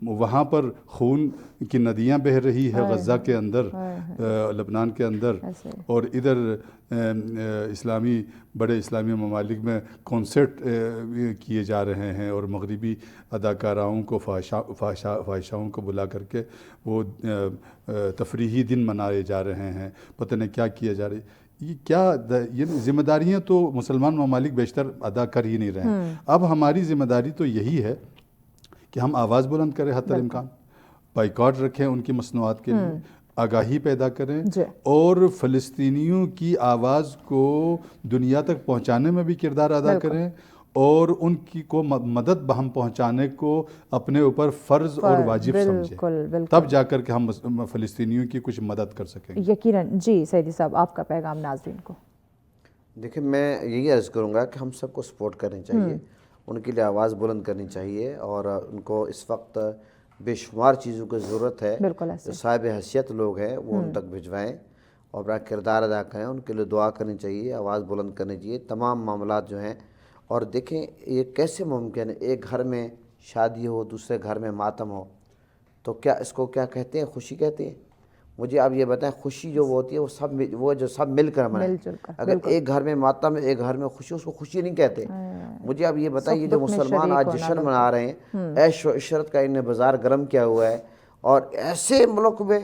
وہاں پر خون کی ندیاں بہہ رہی ہے غزہ کے اندر، لبنان کے اندر، اور ادھر بڑے اسلامی ممالک میں کنسرٹ کیے جا رہے ہیں، اور مغربی اداکاراؤں کو فحاشاؤں کو بلا کر کے وہ تفریحی دن منائے جا رہے ہیں. پتہ نہیں کیا کیا جا رہا ہے. یہ ذمہ داریاں تو مسلمان ممالک بیشتر ادا کر ہی نہیں رہے ہیں. اب ہماری ذمہ داری تو یہی ہے کہ ہم آواز بلند کریں، حتی الامکان بائیکاٹ رکھیں ان کی مصنوعات کے لیے، آگاہی پیدا کریں، اور فلسطینیوں کی آواز کو دنیا تک پہنچانے میں بھی کردار ادا کریں، اور ان کی کو مدد بہم پہنچانے کو اپنے اوپر فرض اور واجب سمجھیں، تب جا کر کے ہم فلسطینیوں کی کچھ مدد کر سکیں گے. یقیناً. جی سعیدی صاحب، آپ کا پیغام ناظرین کو. دیکھیں، میں یہی عرض کروں گا کہ ہم سب کو سپورٹ کرنی چاہیے، ان کے لیے آواز بلند کرنی چاہیے، اور ان کو اس وقت بے شمار چیزوں کی ضرورت ہے. جو صاحب حیثیت لوگ ہیں وہ ان تک بھجوائیں اور اپنا کردار ادا کریں. ان کے لیے دعا کرنی چاہیے، آواز بلند کرنی چاہیے. تمام معاملات جو ہیں، اور دیکھیں یہ کیسے ممکن ہے ایک گھر میں شادی ہو، دوسرے گھر میں ماتم ہو، تو کیا اس کو کیا کہتے ہیں؟ خوشی کہتے ہیں؟ مجھے آپ یہ بتائیں، خوشی جو ہوتی ہے وہ جو سب مل کر منائیں. اگر ایک گھر میں ماتم ہے، ایک گھر میں خوشی، اس کو خوشی نہیں کہتے. مجھے آپ یہ بتائیں، یہ جو مسلمان آج جشن منا رہے ہیں، عیش و عشرت کا انہیں بازار گرم کیا ہوا ہے، اور ایسے ملک میں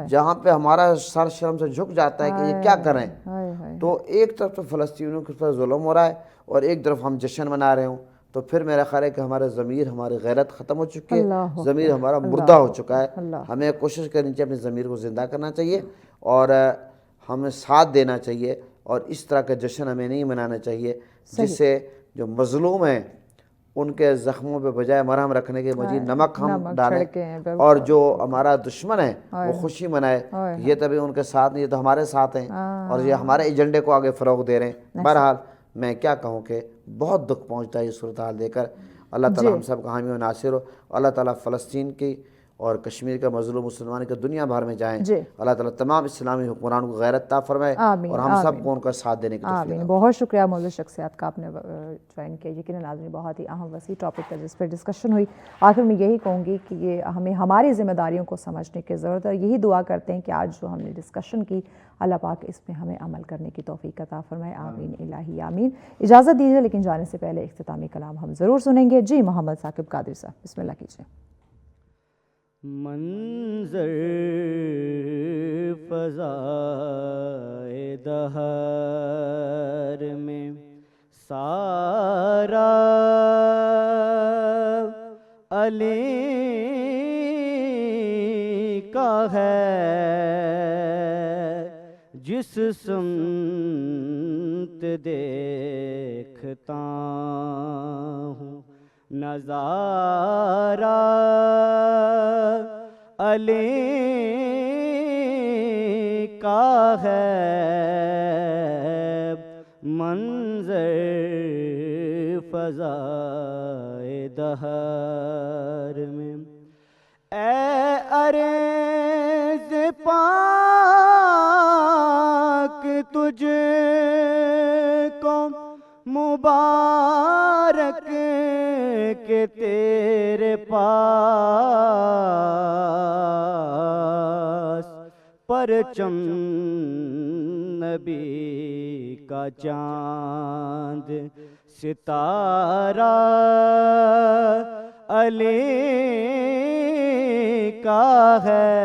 جہاں پہ ہمارا سر شرم سے جھک جاتا ہے کہ یہ کیا کریں. تو ایک طرف تو فلسطینیوں کے پر ظلم ہو رہا ہے، اور ایک طرف ہم جشن منا رہے ہوں، تو پھر میرا خیال ہے کہ ہمارا ضمیر، ہماری غیرت ختم ہو چکی ہے، ضمیر ہمارا مردہ ہو چکا ہے. ہمیں کوشش کرنی چاہیے اپنے ضمیر کو زندہ کرنا چاہیے، اور ہمیں ساتھ دینا چاہیے، اور اس طرح کا جشن ہمیں نہیں منانا چاہیے جس سے جو مظلوم ہیں ان کے زخموں پہ بجائے مرہم رکھنے کے مزید نمک ہم ڈالیں، اور جو ہمارا دشمن ہے وہ خوشی منائے. یہ تبھی ان کے ساتھ نہیں، یہ تو ہمارے ساتھ ہیں، اور یہ ہمارے ایجنڈے کو آگے فروغ دے رہے ہیں. بہرحال میں کیا کہوں کہ بہت دکھ پہنچتا ہے یہ صورتحال دیکھ کر. اللہ تعالیٰ ہم سب کا حامی و ناصر ہو. اللہ تعالیٰ فلسطین کی اور کشمیر کا مظلوم مسلمان کے دنیا بھر میں جائیں. اللہ تعالیٰ تمام اسلامی حکمرانوں کو غیرت عطا فرمائے، اور ہم سب کو ان کا ساتھ دینے کی توفیق عطا. بہت شکریہ معزز شخصیات کا، آپ نے جوائن کیا. یقیناً ناظرین، بہت ہی اہم وسیع ٹاپک ہے جس پہ ڈسکشن ہوئی. آخر میں یہی کہوں گی کہ یہ ہمیں ہماری ذمہ داریوں کو سمجھنے کی ضرورت ہے. یہی دعا کرتے ہیں کہ آج جو ہم نے ڈسکشن کی، اللہ پاک اس میں ہمیں عمل کرنے کی توفیق عطا فرمائے. آمین الہی آمین. اجازت دیجیے، لیکن جانے سے پہلے اختتامی کلام ہم ضرور سنیں گے. جی محمد ثاقب قادری صاحب، بسم اللہ کیجیے. منظر فضائے دہر میں سارا علی کا ہے، جس سمت دیکھتا ہوں نظارہ علی کا ہے. منظر فضائے دہر میں اے عرض پاک تجھ کو مبارک کہ تیرے پاس پرچم نبی کا چاند ستارہ علی کا ہے.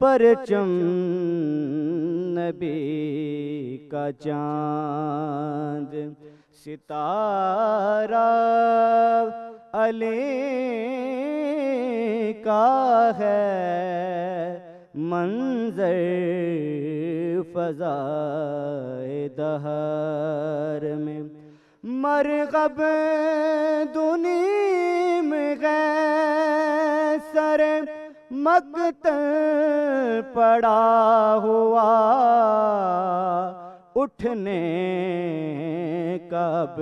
پرچم نبی کا چاند ستارہ علی کا ہے. منظر فضائے دہر میں مرغب دنیم غیر سر مقتل پڑا ہوا، اٹھنے کب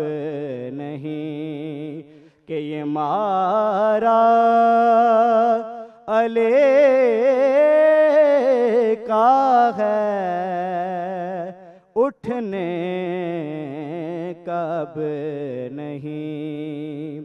نہیں کہ یہ مارا والے کا ہے اٹھنے کب نہیں